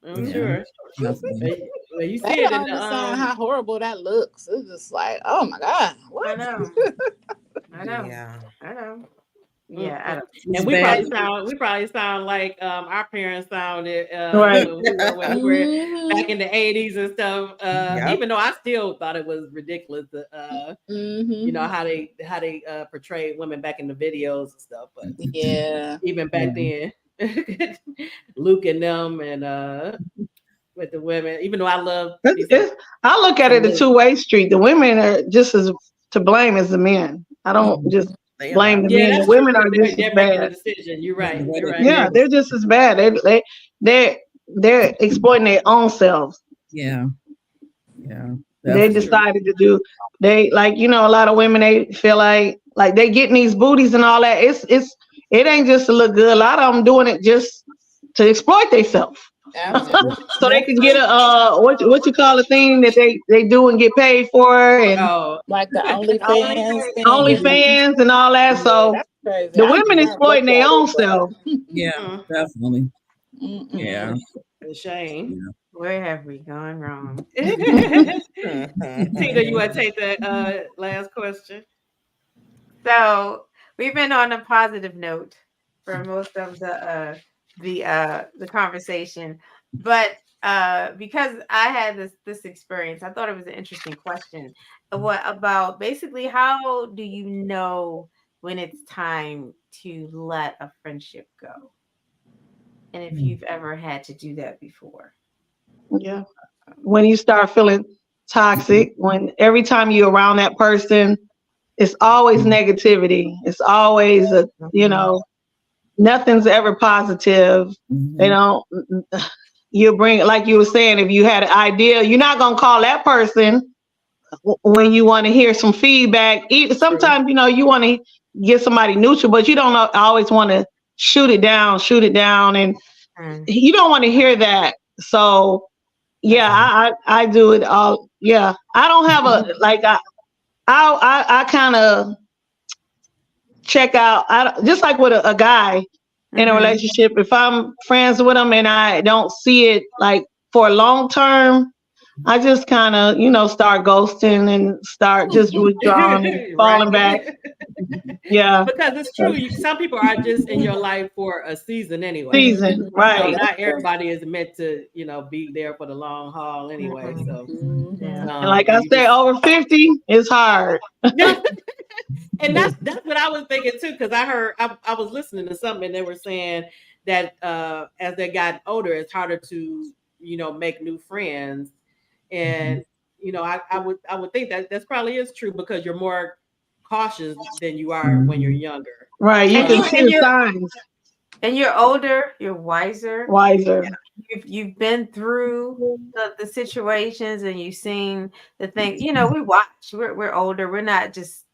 I'm Yeah, sure. definitely. Well, you They see it don't in the understand how horrible that looks. It's just like, oh my God, I what? know. I know. Yeah. I know. mm, Yeah, I mm. don't. It's And bad. we probably sound like our parents sounded Right. when we were Hmm. back in the 80s and stuff. Yep. Even though I still thought it was ridiculous, Hmm. how they portrayed women back in the videos and stuff. But Yeah. even Yeah. back then, Luke and them and with the women, even though I love me I look at some it a Luke. two-way street. The women are just as to blame as the men. I don't Mhm. just They blame are. the Yeah, men. The that's true women are because just as they're making a bad. decision. You're The right. way You're they right. Yeah, feel. they're just as bad. They they're exploiting their own selves. Yeah, yeah, They That's definitely. true. decided to do. They like a lot of women. They feel like they getting these booties and all that. It ain't just to look good. A lot of them doing it just to exploit themselves. Absolutely. So they That's can get true. a what you call a thing that they do and get paid for and Oh, Like the Only OnlyFans thing. thing. And OnlyFans and all that. yeah, So that's crazy. the I women never exploiting looked their at own it, but self. Yeah, mm, definitely. mm-mm. Yeah, a shame. yeah. Where have we gone wrong? Tina, you want to take the last question? So we've been on a positive note for most of the conversation, but because I had this experience, I thought it was an interesting question. What about basically how do you know when it's time to let a friendship go, and if Mm. you've ever had to do that before? Yeah. When you start feeling toxic, when every time you're around that person, it's always negativity. It's always Mhm. nothing's ever positive. You Mhm. know, you bring like you were saying, if you had an idea, you're not gonna call that person when you want to hear some feedback. True. Sometimes you want to get somebody neutral, but you don't always want to shoot it down, and Mm. you don't want to hear that. So yeah, That's true. I do it all. Yeah, I don't have a like I kind of check out. Just like with a guy in a Mhm. relationship. If I'm friends with him and I don't see it like for a long term, I just kind of start ghosting and start just withdrawing and Right. falling back. Yeah, Because it's true. Some people are just in your life for a season anyway. season So right. not everybody is meant to, be there for the long haul anyway. Mhm. So, Yeah. And like I and you said, just over 50, it's hard. and that's what I was thinking too, because I heard I was listening to something and they were saying that as they got older, it's harder to make new friends. And I would think that that's probably is true because you're more cautious than you are when you're younger. Right. You And can you see and the you're signs. and you're older, you're wiser. Wiser. You've been through the situations and you've seen the thing. We watch. We're older. We're not just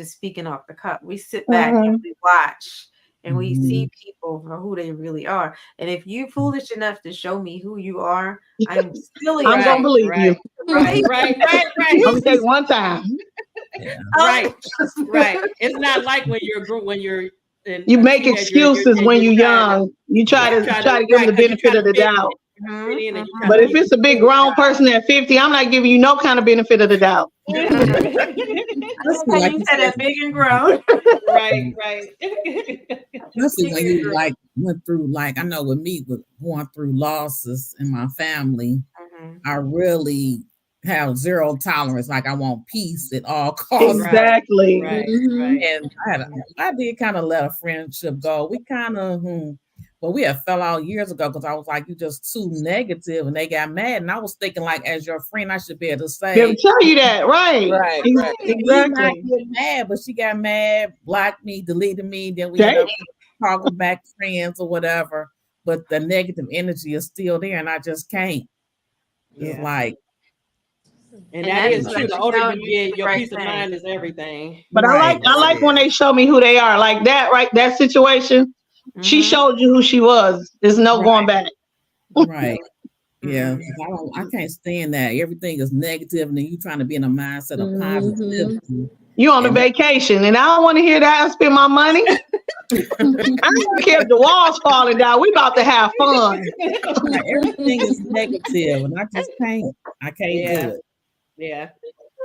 speaking off the cuff. We sit back and we watch and we see people for who they really are. And if you foolish enough to show me who you are, I'm still I'm gonna believe you. Right. I'm gonna take one time. Yeah. Right. It's not like when you're You a make teenager excuses and when you're trying young. You try to give them right, the 'cause you try benefit to of the fit doubt. in and you try But to if keep it's a big grown person at 50, I'm not giving you no kind of benefit of the doubt. Especially How like you you said said, that big and grown. right. especially when you like went through, like I know with me with going through losses in my family, I really have zero tolerance. Like I want peace at all costs. Exactly. Right. And I did kind of let a friendship go. We kind of, but we had fell out years ago because I was like, you just too negative, and they got mad. And I was thinking, like, as your friend, I should be able to say, They'll tell you that, right? Right. we not Exactly. get mad, but she got mad, blocked me, deleted me. Then we ended up talking back friends or whatever. But the negative energy is still there, and I just can't. It's like, And And that that's is what true. The you older know you you did get, the your right peace of thing. mind is everything. But right. I like when they show me who they are, like that, right? That situation. She showed you who she was. There's no going back. Right. Yeah. I can't stand that. Everything is negative, and then you trying to be in a mindset of positivity. You on a vacation, and I don't want to hear that. I spend my money. I don't care if the walls falling down. We about to have fun. Everything is negative, and I just can't. I can't do it. Yeah.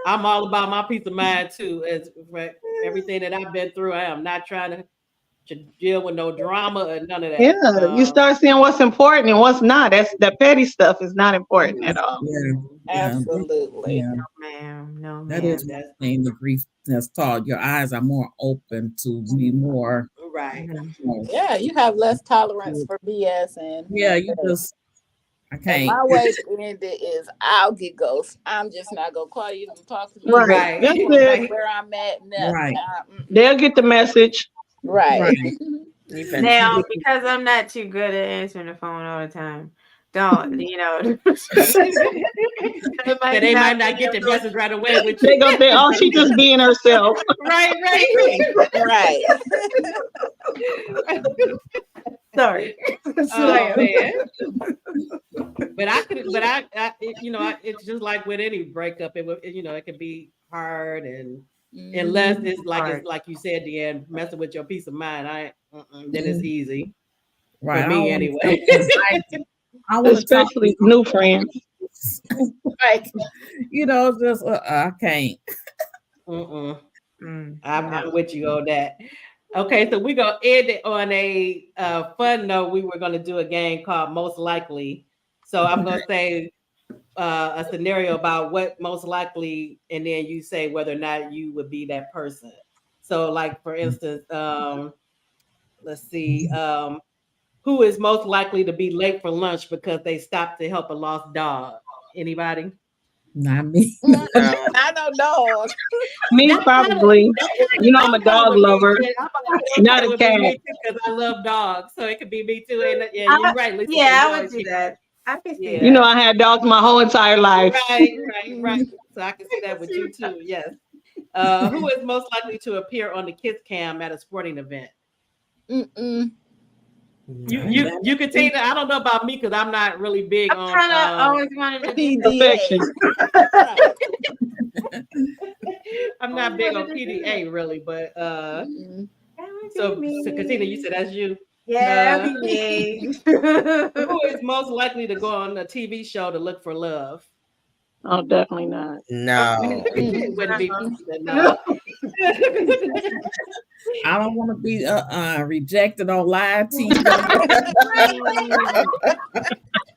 I'm all about my peace of mind too. As for everything that I've been through, I am not trying to deal with no drama or none of that. Yeah, you start seeing what's important and what's not. That petty stuff is not important at all. Absolutely. Yeah. No, ma'am. No, That ma'am. is one thing the grief has taught. Your eyes are more open to be more. Right. Yeah, you have less tolerance for BS and Yeah, you just. I and can't. my way to end it is I'll get ghost. I'm just not gonna call you to talk to me. Right. That's You know it. where I'm at. Nothing. Right. They'll get the message. Right. Now, because I'm not too good at answering the phone all the time, don't they might not get the message right away with you. They gonna say, "Oh, she just being herself." Right. Right. Sorry. Oh man. But it's just like with any breakup. It could be hard, and unless it's like you said, Deanne, messing with your peace of mind, then it's easy. Right. For me anyway. I want to talk Especially new friends. like, just I can't. I'm with you on that. Okay, so we're gonna end it on a fun note. We were gonna do a game called Most Likely. So I'm gonna say a scenario about what most likely, and then you say whether or not you would be that person. So, like for instance, let's see, who is most likely to be late for lunch because they stopped to help a lost dog? Anybody? Not me. I don't know. Me probably. I'm a dog lover, not a cat. Because I love dogs, so it could be me too. And you're right, Lisa. Yeah, I would do that. I could see that. I had dogs my whole entire life. Right. So I can see that with you too. Yes. Who is most likely to appear on the kiss cam at a sporting event? You Catina. I don't know about me because I'm not really big on. Kind of always wanted to be affection. I'm not big on PDA really, but so Catina, you said that's you. Yeah, who is most likely to go on a TV show to look for love? Oh, definitely not. No. It wouldn't be no. I don't want to be rejected on live TV.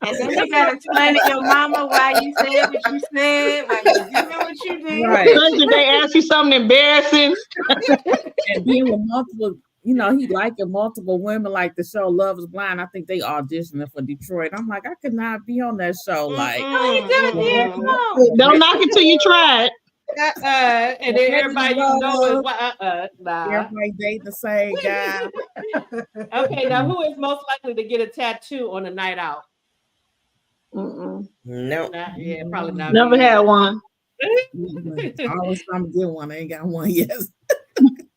And then you gotta explain to your mama why you said what you said, why you did what you did. Right. Did they ask you something embarrassing? And being with multiple you know, he liking multiple women like the show Love is Blind. I think they auditioning for Detroit. I'm like, I could not be on that show. Like, Oh, he did it. Yeah, come on. Don't knock it till you try it. And then everybody you know is nah. Everybody dating the same guy. Okay, now who is most likely to get a tattoo on a night out? Mm-mm. No. Yeah, probably not. Never had one. Always trying to get one. I ain't got one yet.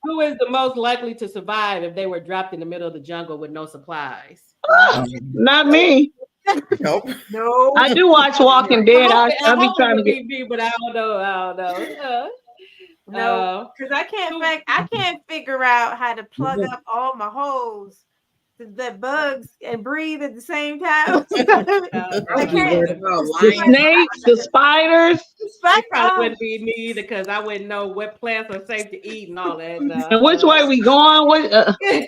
Who is the most likely to survive if they were dropped in the middle of the jungle with no supplies? Not me. Nope. No. I do watch Walking Dead. I be trying to be get. me, but I don't know. No, because I can't figure out how to plug up all my holes to the bugs and breathe at the same time. I can't. The snakes, the spiders. It probably wouldn't be me either because I wouldn't know what plants are safe to eat and all that. And which way we going?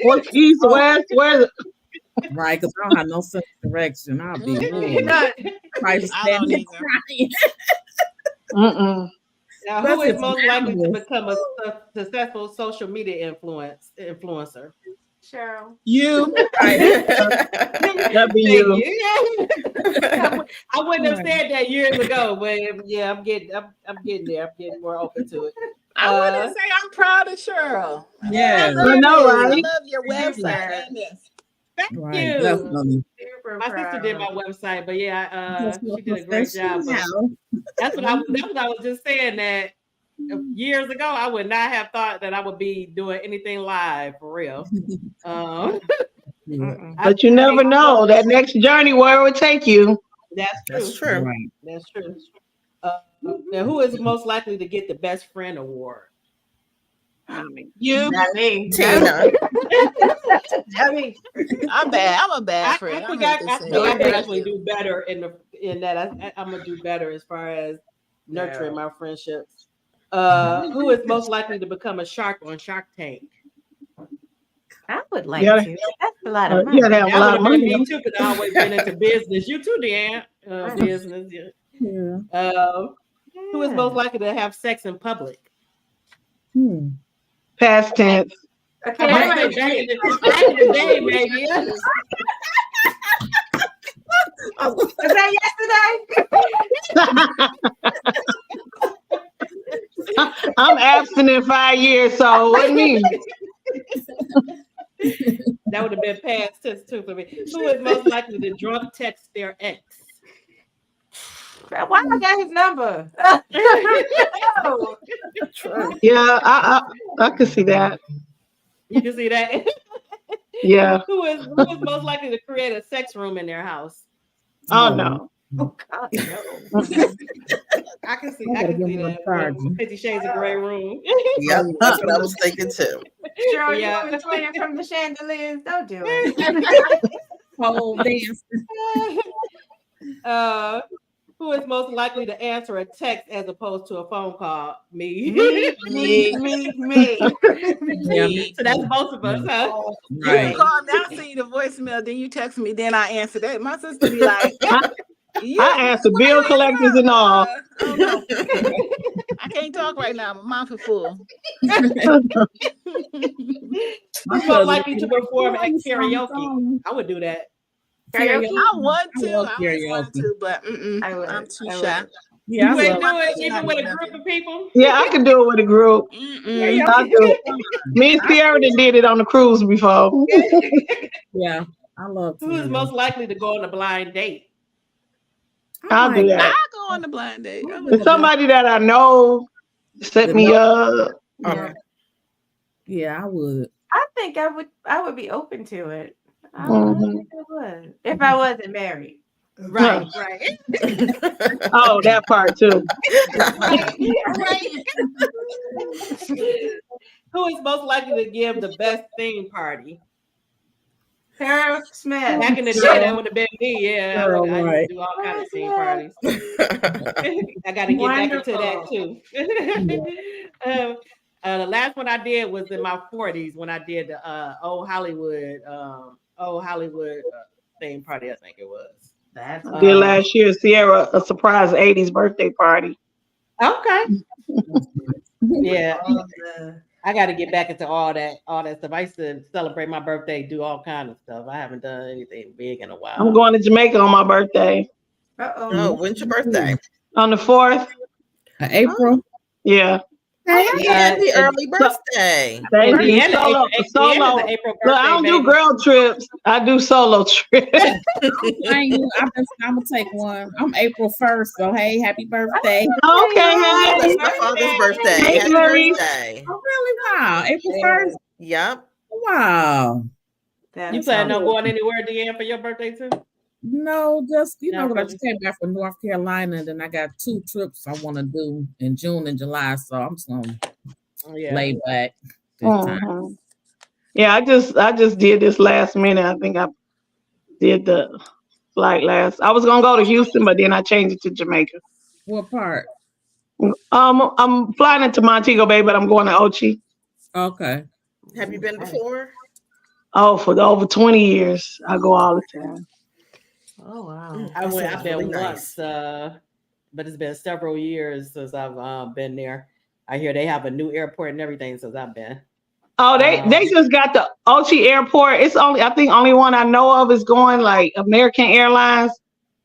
What east, west, where? Right, because I don't have no sense of direction. I'll be rude. I don't either. Mm-mm. Now, who is most likely to become a successful social media influencer? Cheryl. You. That'd be you. I wouldn't have said that years ago, but yeah, I'm getting there. I'm getting more open to it. I want to say I'm proud of Cheryl. Yeah. I know, right? love your website and this. Thank Right, you. definitely. My sister did my website, but yeah, she did a great job. Now. That's what I was just saying that years ago I would not have thought that I would be doing anything live for real. But you never know that next journey where it would take you. That's true. Right. That's true. Now, who is most likely to get the best friend award? You. Not me. Tina. Not me. I'm bad. I'm a bad friend. I think I can actually do better in that. I'm gonna do better as far as nurturing my friendships. Who is most likely to become a shark on Shark Tank? I would like to. That's a lot of money. You gotta have a lot of money. Me too, because I've always been into business. You too, Dan. Business. Yeah. Who is most likely to have sex in public? Past tense. Okay. Back in the day, maybe. Was that yesterday? I'm absent in 5 years, so what do you mean? That would have been past tense too for me. Who is most likely to drunk text their ex? Why I got his number? Yeah, I could see that. You can see that. Yeah. Who is most likely to create a sex room in their house? Oh no. Oh God, no. I can see that. 50 Shades of Grey room. Yeah, that's what I was thinking too. Cheryl, Yeah. you want to swing from the chandeliers? Don't do it. Pole dance. Who is most likely to answer a text as opposed to a phone call? Me. Me. Yeah. So that's both of us, huh? Right. You call me, I see the voicemail, then you text me, then I answer that. My sister be like, I answer bill collectors and all. Oh, no. I can't talk right now. My mouth is full. Who's most likely to perform at karaoke? I would do that. Karaoke? I want to. I love I always wanted to, but I'm too shy. Yeah, You I ain't love- do it even with a group of people? Yeah, I can do it with a group. I do it. Me and Sierra did it on the cruise before. yeah, I love. Who is most likely to go on a blind date? I'll do that. I go on the blind date. It's somebody that I know set me up. Yeah, I would. I think I would be open to it. I think I would. If I wasn't married. Right. Oh, that part too. Who is most likely to give the best theme party? Cheryl Smith. Back in the day, that would have been me. Yeah, I would Right. do all kinds of theme parties. I got to get back into that too. The last one I did was in my 40s when I did the old Hollywood theme party. I think it was. That's Did last year Sierra a surprise 80s birthday party. Okay. Yeah. I got to get back into all that stuff. I used to celebrate my birthday, do all kind of stuff. I haven't done anything big in a I'm while. going to Jamaica on my birthday Oh, when's your birthday? on the 4th. April. Yeah. Hey, Happy And early birthday. Thank you. Deanna, Solo. Deanna's an April Look, I birthday don't do baby. girl trips. I do solo trips. I'm gonna take one. I'm April 1st, so hey, happy birthday. Okay, Oh, hey. that's my father's birthday. Hey, Happy Maurice. birthday. Oh, really? Wow, April 1st. Yep. Wow. You planning on going anywhere, Deanna, for your birthday too? No, just Not when I really. just came back from North Carolina, and then I got 2 trips I want to do in June and July, so I'm just gonna Yeah. lay back this time. Mhm. Yeah, I just did this last minute. I think I did the flight last. I was gonna go to Houston, but then I changed it to Jamaica. What part? I'm flying into Montego Bay, but I'm going to Ochi. Okay. Have you been before? Oh, for over 20 years, I go all the time. Oh wow. I've sounds been really once, but it's been several years since I've been there. I hear they have a new airport and everything since I've been. Oh, they just got the Ochi airport. It's I think only one I know of is going like American Airlines.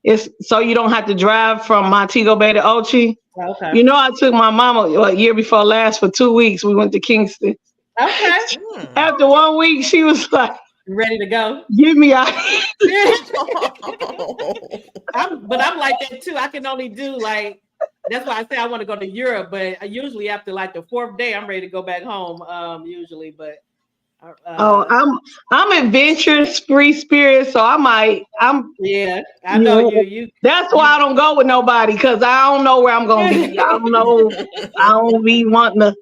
It's so you don't have to drive from Montego Bay to Ochi. Okay. You know, I took my mama a year before last for 2 weeks. We went to Kingston. Okay. After 1 week, she was like, Ready to go. "Get me out." But I'm like that too. I can only do like that's why I say I want to go to Europe, but I usually after like the 4th day, I'm ready to go back home. Usually, but Oh, I'm adventurous, free spirit, so I'm yeah, I know you. That's why I don't go with nobody because I don't know where I'm gonna be. I don't know. I don't be wanting to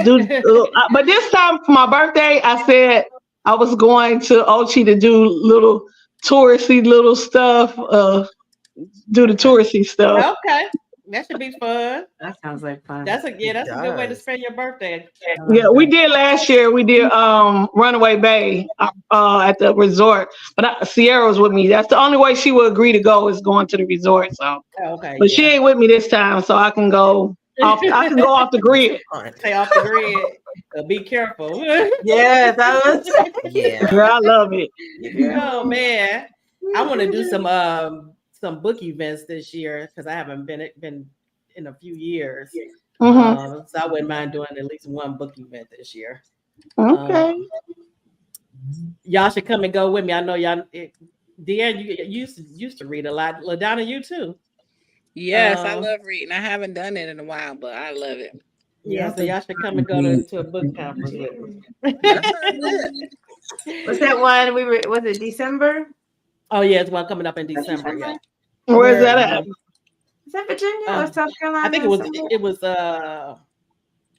do. But this time for my birthday, I said I was going to Ochi to do little touristy little stuff. Do the touristy stuff. Okay, that should be fun. That sounds like fun. That's a good way to does. spend your birthday. Yeah, we did last year. We did Runaway Bay at the resort. But Sierra was with me. That's the only way she would agree to go is going to the resort. So, Okay, but she ain't with me this time, so I can go off. I can go off the grid. Stay off the grid. Be careful. Yeah, that was Yeah. Girl, I love it. Oh man, I want to do some book events this year because I haven't been in a few years. Mhm. So I wouldn't mind doing at least one book event this year. Okay. Y'all should come and go with me. I know y'all. Deanne, you used to read a lot. LaDonna, you too. Yes, I love reading. I haven't done it in a while, but I love it. Yeah, so y'all should come and go to a book conference with me. Was that one was it December? Oh yeah, it's one coming up in December. Yeah. Where's that at? Is that Virginia or South Carolina? I think it was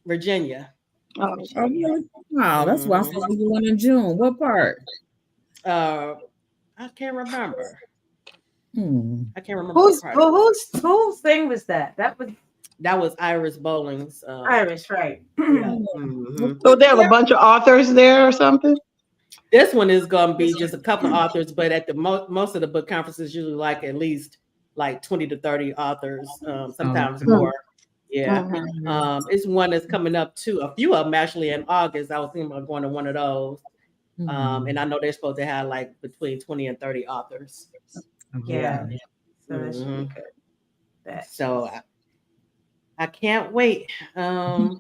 Virginia. Oh, Oh, really? Wow, that's why I'm supposed to be one in June. What part? I can't remember. I can't remember. Whose thing was that? That was Iris Bowling's. Iris, right? So they have a bunch of authors there or something? This one is going to be just a couple of authors, but at the most of the book conferences usually like at least like 20 to 30 authors, sometimes more. Yeah. It's one that's coming up too. A few of them actually in August. I was thinking about going to one of those. And I know they're supposed to have like between 20 and 30 authors. Yeah. So that should be good. So I can't wait. There's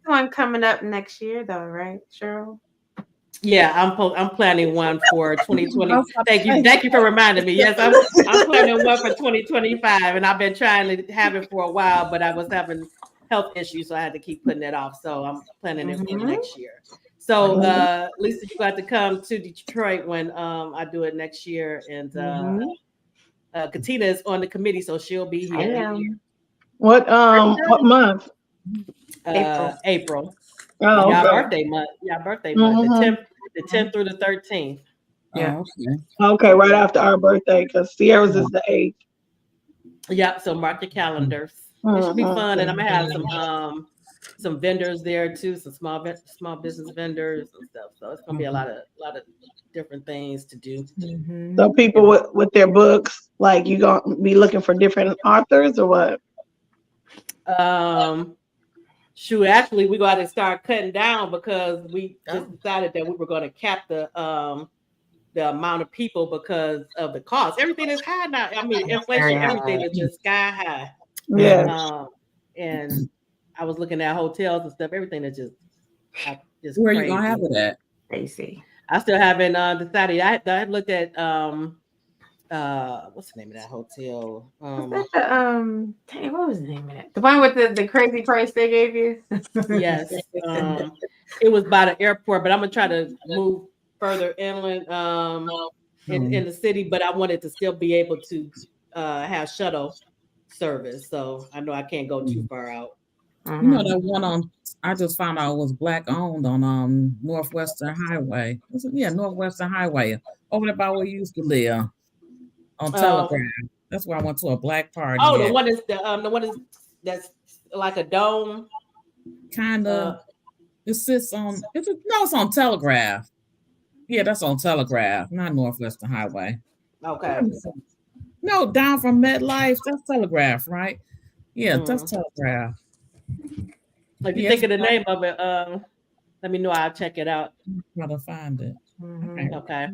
one coming up next year though, right, Cheryl? Yeah, I'm planning one for 2020. Thank you for reminding me. Yes, I'm planning one for 2025, and I've been trying to have it for a while, but I was having health issues, so I had to keep putting it off. So I'm planning it for next year. So Lisa, you got to come to Detroit when I do it next year, and Catina is on the committee, so she'll be here. What month? April. Oh, Y'all okay. birthday month. Y'all birthday month. The 10th through the 13th. Yeah. Okay, right after our birthday, because Sierra's is the 8th. Yep. So mark your calendars. It should be fun, and I'm gonna have some vendors there too, some small business vendors and stuff. So it's gonna be a lot of different things to do. So people with their books, like you gonna be looking for different authors or what? shoot, actually, we got to start cutting down because we just Oh. decided that we were going to cap the amount of people because of the cost. Everything is high now. I mean, Very inflation, everything high. is just sky high. Yes. And I was looking at hotels and stuff. Everything is just Where you crazy. gonna have it at? Stacy. I still haven't decided. I looked at what's the name of that hotel? Was that dang, what was the name of it? The one with the crazy price they gave you? Yes. It was by the airport, but I'm gonna try to move further inland in the city, but I wanted to still be able to have shuttle service. So I know I can't go too far out. You know that one on I just found out was black owned on Northwestern Highway. Northwestern Highway. Over there by where you used to live on Telegraph. That's where I went to a black party. Oh, the one is that's like a dome. Kind of. It sits on. It's on Telegraph. Yeah, that's on Telegraph, not Northwestern Highway. Okay. No, down from MetLife. That's Telegraph, right? Yeah, that's Telegraph. If you think of the name of it, let me know. I'll check it out. Try to find it. Okay.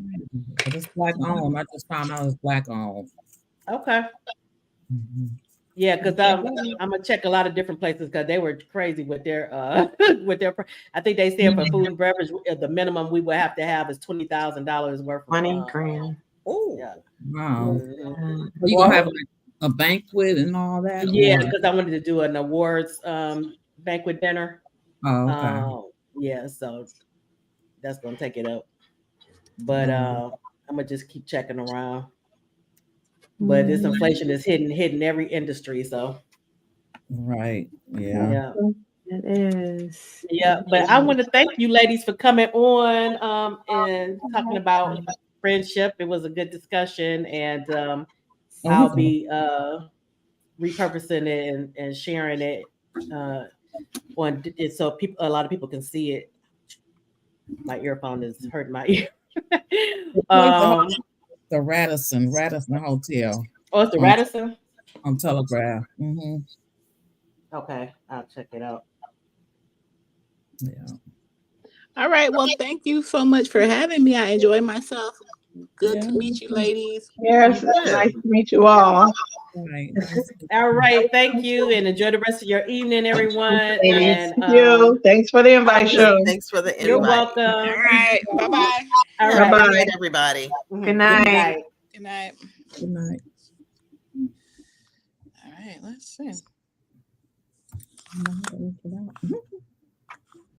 But it's black owned. I just found out it's black owned. Okay. Yeah, because I'm gonna check a lot of different places because they were crazy with their with their. I think they said for food and beverage, the minimum we would have to have is $20,000 worth. 20 grand. Oh, yeah. Wow. So you gonna have like a banquet and all that? Yeah, because I wanted to do an awards banquet dinner. Oh, okay. Yeah, so that's gonna take it up. But I'm gonna just keep checking around. But this inflation is hitting every industry. So right. Yeah. It is. Yeah, but I want to thank you ladies for coming on and talking about friendship. It was a good discussion, and I'll be repurposing it and sharing it on it so a lot of people can see it. My earphone is hurting my ear. The Radisson Hotel. Oh, it's the Radisson on Telegraph. Okay, I'll check it out. Yeah. All right. Well, thank you so much for having me. I enjoyed myself. Good to meet you, ladies. Yes, nice to meet you all. Right. All right. Thank you, and enjoy the rest of your evening, everyone. And thank you. Thanks for the invite. Thanks for the invite. You're welcome. All right. Bye-bye. All right. Bye. Good night, everybody. Good night. Good night. Good night. All right. Let's see.